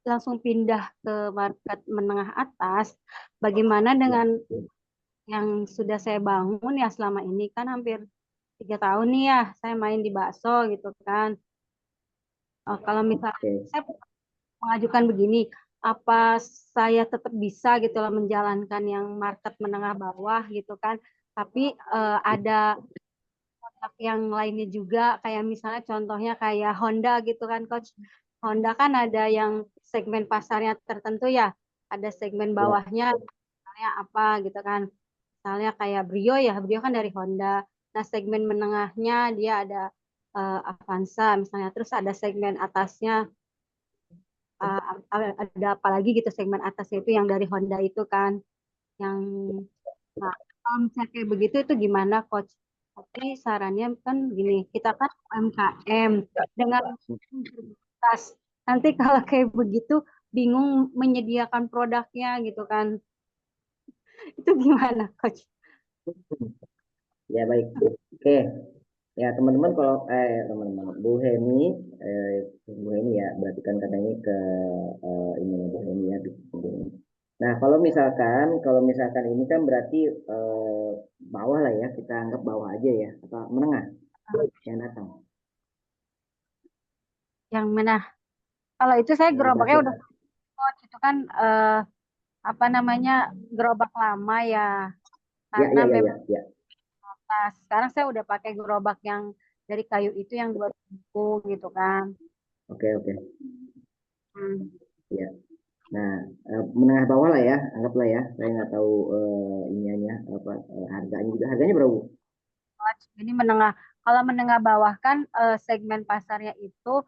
langsung pindah ke market menengah atas, bagaimana dengan yang sudah saya bangun ya selama ini kan hampir 3 tahun nih ya saya main di bakso gitu kan. Kalau misalnya Oke. saya mengajukan begini, apa saya tetap bisa gitu loh menjalankan yang market menengah bawah gitu kan, tapi ada produk yang lainnya juga kayak misalnya contohnya kayak Honda gitu kan Coach. Honda kan ada yang segmen pasarnya tertentu ya, ada segmen Ya. bawahnya misalnya apa gitu kan. Misalnya kayak Brio ya, Brio kan dari Honda. Nah, segmen menengahnya dia ada Avanza misalnya, terus ada segmen atasnya uh, ada apa lagi gitu segmen atasnya itu yang dari Honda itu kan yang nah kalau misalnya kayak begitu itu gimana coach? Tapi sarannya kan gini, kita kan UMKM dengan tas. Nanti kalau kayak begitu bingung menyediakan produknya gitu kan. Itu gimana coach? Ya baik. Oke. Ya teman-teman kalau teman-teman Bu Heni ya berarti kan katanya ke ini Bu Heni ya. Bu Heni. Nah kalau misalkan ini kan berarti bawah lah ya kita anggap bawah aja ya atau menengah yang datang Yang mana? Kalau itu saya yang gerobaknya bakso. udah coach itu kan apa namanya gerobak lama ya Ya karena ya ya ya memang ya. sekarang saya udah pakai gerobak yang dari kayu itu yang 2000 gitu kan. Oke oke. Hmm. Ya. Nah menengah bawah lah ya anggaplah ya. Saya nggak tahu iniannya apa harganya juga harganya berapa Bu? Jadi menengah, kalau menengah bawah kan segmen pasarnya itu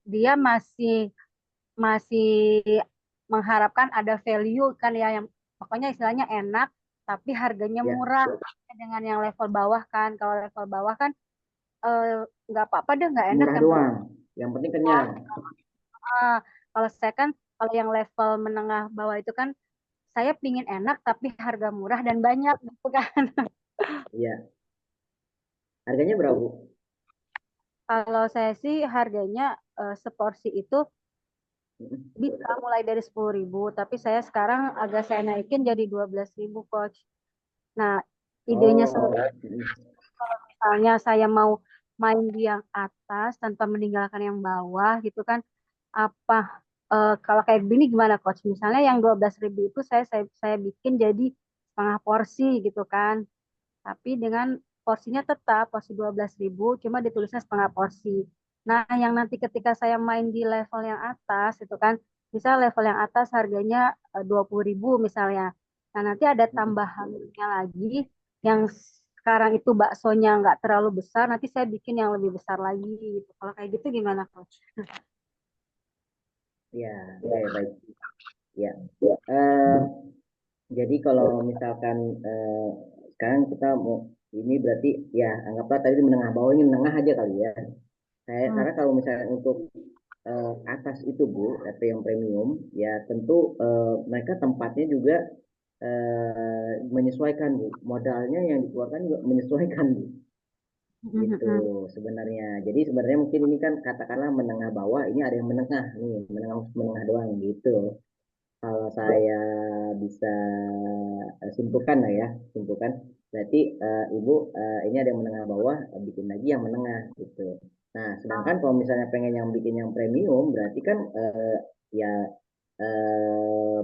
dia masih masih mengharapkan ada value kan ya yang pokoknya istilahnya enak tapi harganya Ya murah dengan yang level bawah kan. Kalau level bawah kan nggak apa-apa deh nggak enak murah yang penting doang. Yang penting kenyang. ah, kalau saya kan kalau yang level menengah bawah itu kan saya pingin enak tapi harga murah dan banyak gitu kan. Iya. Harganya berapa Bu? Kalau saya sih harganya seporsi itu bisa mulai dari 10.000, tapi saya sekarang agak saya naikin jadi 12.000, Coach. Nah, idenya Oh, sebenarnya misalnya saya mau main di yang atas tanpa meninggalkan yang bawah gitu kan, apa kalau kayak gini gimana, Coach? Misalnya yang 12.000 itu saya bikin jadi setengah porsi gitu kan, tapi dengan porsinya tetap porsi 12.000, cuma ditulisnya setengah porsi. Nah, yang nanti ketika saya main di level yang atas itu kan, misal level yang atas harganya 20.000 misalnya. Nah, nanti ada tambahannya lagi yang sekarang itu baksonya nggak terlalu besar, nanti saya bikin yang lebih besar lagi gitu. Kalau kayak gitu gimana, Coach? ya, oke baik. Ya. Eh, jadi kalau misalkan sekarang kita mau ini berarti ya anggaplah tadi di menengah bawah ini menengah aja kali ya. Hmm. Karena kalau misalnya untuk atas itu Bu, atau yang premium, ya tentu mereka tempatnya juga menyesuaikan Bu. Modalnya yang dikeluarkan juga menyesuaikan Bu. Gitu sebenarnya. Jadi sebenarnya mungkin ini kan katakanlah menengah bawah, ini ada yang menengah nih, menengah menengah doang gitu. Kalau saya bisa simpulkan lah ya, simpulkan. Berarti Ibu ini ada yang menengah bawah, bikin lagi yang menengah gitu. Nah, sedangkan kalau misalnya pengen yang bikin yang premium, berarti kan ya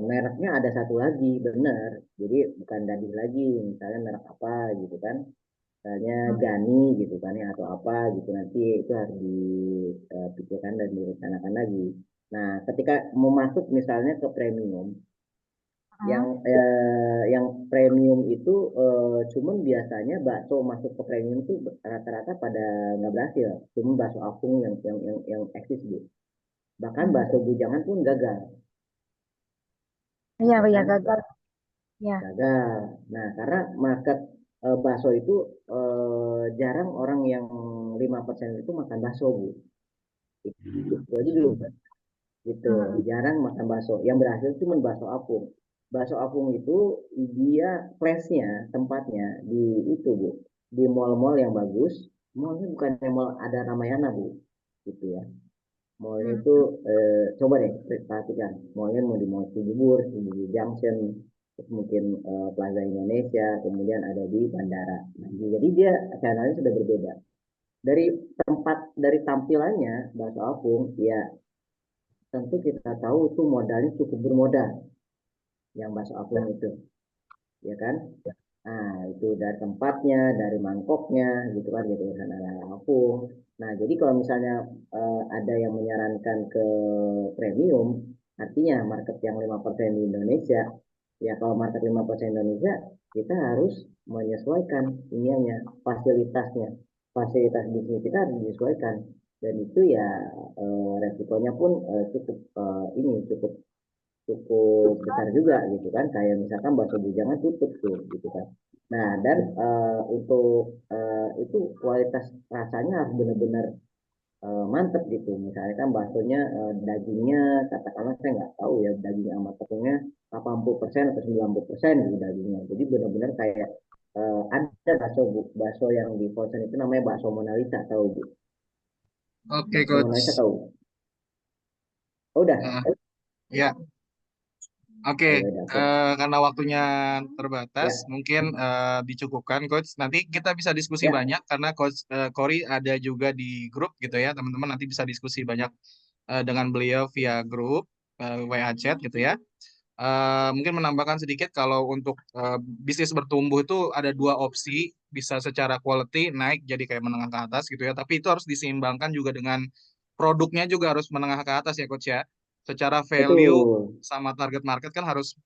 mereknya ada satu lagi, bener. Jadi bukan Dadih lagi, misalnya merek apa gitu kan. Misalnya Gani gitu kan ya atau apa gitu nanti itu harus dipikirkan dan direncanakan lagi. Nah, ketika mau masuk misalnya ke premium, yang premium itu cuman biasanya bakso masuk ke premium itu rata-rata pada nggak berhasil. Cuma bakso apung yang eksis Bu. Bahkan bakso bujangan pun gagal, Iya, ya iya kan? gagal. Ya. Gagal. Nah, karena market bakso itu jarang orang yang 5% itu makan bakso Bu. Itu aja dulu gitu jarang makan bakso yang berhasil cuma bakso apung itu dia flashnya tempatnya di itu Bu di mall-mall yang bagus mallnya bukan yang mall ada Ramayana Bu gitu ya Mallnya itu coba deh perhatikan, mallnya mau di Mall Cibubur, di Junction, terus mungkin Plaza Indonesia, kemudian ada di bandara. Nah, jadi dia channelnya sudah berbeda. Dari dari tampilannya Bakso Apung, ya tentu kita tahu itu modalnya cukup bermodal, yang Bakso Apung itu, ya kan? Nah, itu dari tempatnya, dari mangkoknya, gitu kan, gitu kan, ada apung. Nah, jadi kalau misalnya ada yang menyarankan ke premium, artinya market yang 5% di Indonesia, ya kalau market 5% Indonesia, kita harus menyesuaikan ininya, fasilitasnya. Fasilitas bisnis kita harus disesuaikan. Dan itu ya resikonya pun cukup cukup cukup besar juga gitu kan, kayak misalkan bakso bujangan tutup tuh gitu kan. Nah, dan untuk itu kualitas rasanya harus benar-benar mantep gitu. Misalnya kan baksonya dagingnya, katakanlah saya nggak tahu ya daging sama tepungnya 80% atau 90% gitu dagingnya, jadi benar-benar kayak ada bakso yang di Fosun itu namanya bakso Mona Lisa, tahu Bu? Oke, Bakso Mona Lisa Coach. tahu? Oh, udah. Ya, oke. Oh, ya udah, oke. Karena waktunya terbatas, Ya, mungkin dicukupkan, Coach. Nanti kita bisa diskusi ya, banyak karena Coach Cory ada juga di grup gitu ya, teman-teman nanti bisa diskusi banyak dengan beliau via grup WA chat gitu ya. Mungkin menambahkan sedikit kalau untuk bisnis bertumbuh itu ada dua opsi, bisa secara quality naik jadi kayak menengah ke atas gitu ya, tapi itu harus diseimbangkan juga dengan produknya juga harus menengah ke atas ya Coach ya. Secara value betul. sama target market kan harus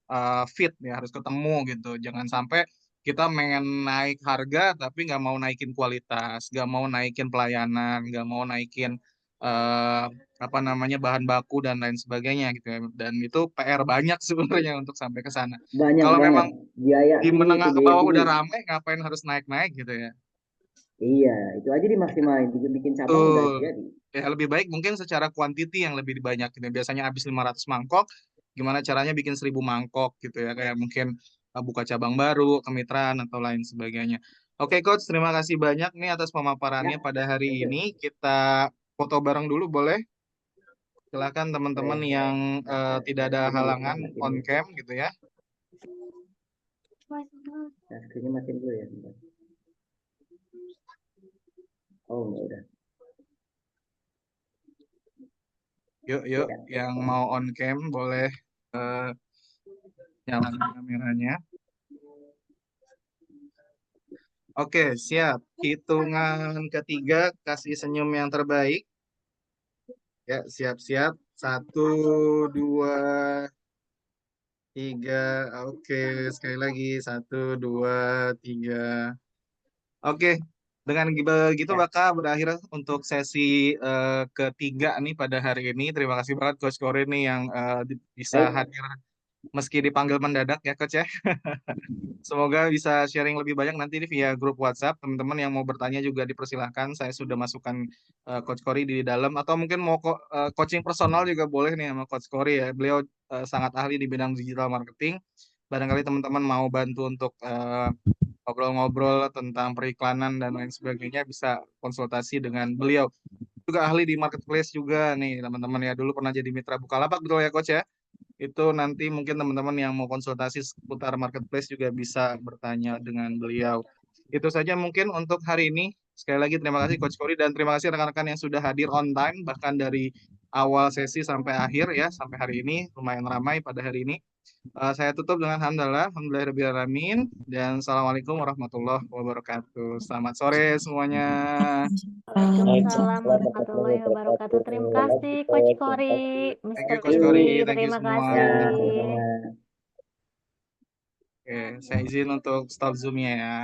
fit ya, harus ketemu gitu. Jangan sampai kita pengen naik harga tapi nggak mau naikin kualitas, nggak mau naikin pelayanan, nggak mau naikin eh, apa namanya bahan baku dan lain sebagainya gitu ya. Dan itu PR banyak sebenarnya untuk sampai ke sana. Banyak Kalau banget memang biaya di tinggi itu, menengah ke biaya bawah tinggi. udah rame, ngapain harus naik-naik gitu ya? Iya, itu aja dimaksimalin, bikin cabang udah Betul. jadi. Ya lebih baik mungkin secara quantity yang lebih dibanyakin. Ya. Biasanya habis 500 mangkok, gimana caranya bikin 1000 mangkok gitu ya. Kayak mungkin buka cabang baru, kemitraan atau lain sebagainya. Oke Coach, terima kasih banyak nih atas Ya, pemaparannya pada hari oke, ini. Kita foto bareng dulu boleh? Silakan teman-teman oke. yang tidak ada Screen-nya halangan matiin on dulu. cam gitu ya. Nah, screen-nya matiin dulu ya. Bentar. Oh, enggak udah. Yuk, yuk, Ya, yang mau on cam boleh nyalakan kameranya. Oke, siap. Hitungan ketiga, kasih senyum yang terbaik. Ya, siap-siap. 1, 2, 3. Oke, sekali lagi. 1, 2, 3. Oke, dengan begitu ya. bakal berakhir untuk sesi ketiga nih pada hari ini. Terima kasih banget Coach Korin nih yang bisa Baik. hadir meski dipanggil mendadak ya Coach ya. Semoga bisa sharing lebih banyak nanti via grup WhatsApp. Teman-teman yang mau bertanya juga dipersilahkan. Saya sudah masukkan Coach Cory di dalam. Atau mungkin mau coaching personal juga boleh nih sama Coach Cory ya. Beliau sangat ahli di bidang digital marketing. Barangkali teman-teman mau bantu untuk ngobrol-ngobrol tentang periklanan dan lain sebagainya bisa konsultasi dengan beliau. Juga ahli di marketplace juga nih teman-teman ya. Dulu pernah jadi mitra Bukalapak betul ya Coach ya? Itu nanti mungkin teman-teman yang mau konsultasi seputar marketplace juga bisa bertanya dengan beliau. Itu saja mungkin untuk hari ini. Sekali lagi terima kasih Coach Cory dan terima kasih rekan-rekan yang sudah hadir on time bahkan dari awal sesi sampai akhir ya sampai hari ini lumayan ramai pada hari ini. Saya tutup dengan alhamdulillahirabbil dan assalamualaikum warahmatullahi wabarakatuh. Selamat sore semuanya. Waalaikumsalam warahmatullahi wabarakatuh. Terima kasih Coach Cory, Thank you Mr. Coach Indi. Cory, thank you Terima semua. Ya, kasih. sama-sama. Oke, saya izin untuk stop Zoom-nya ya.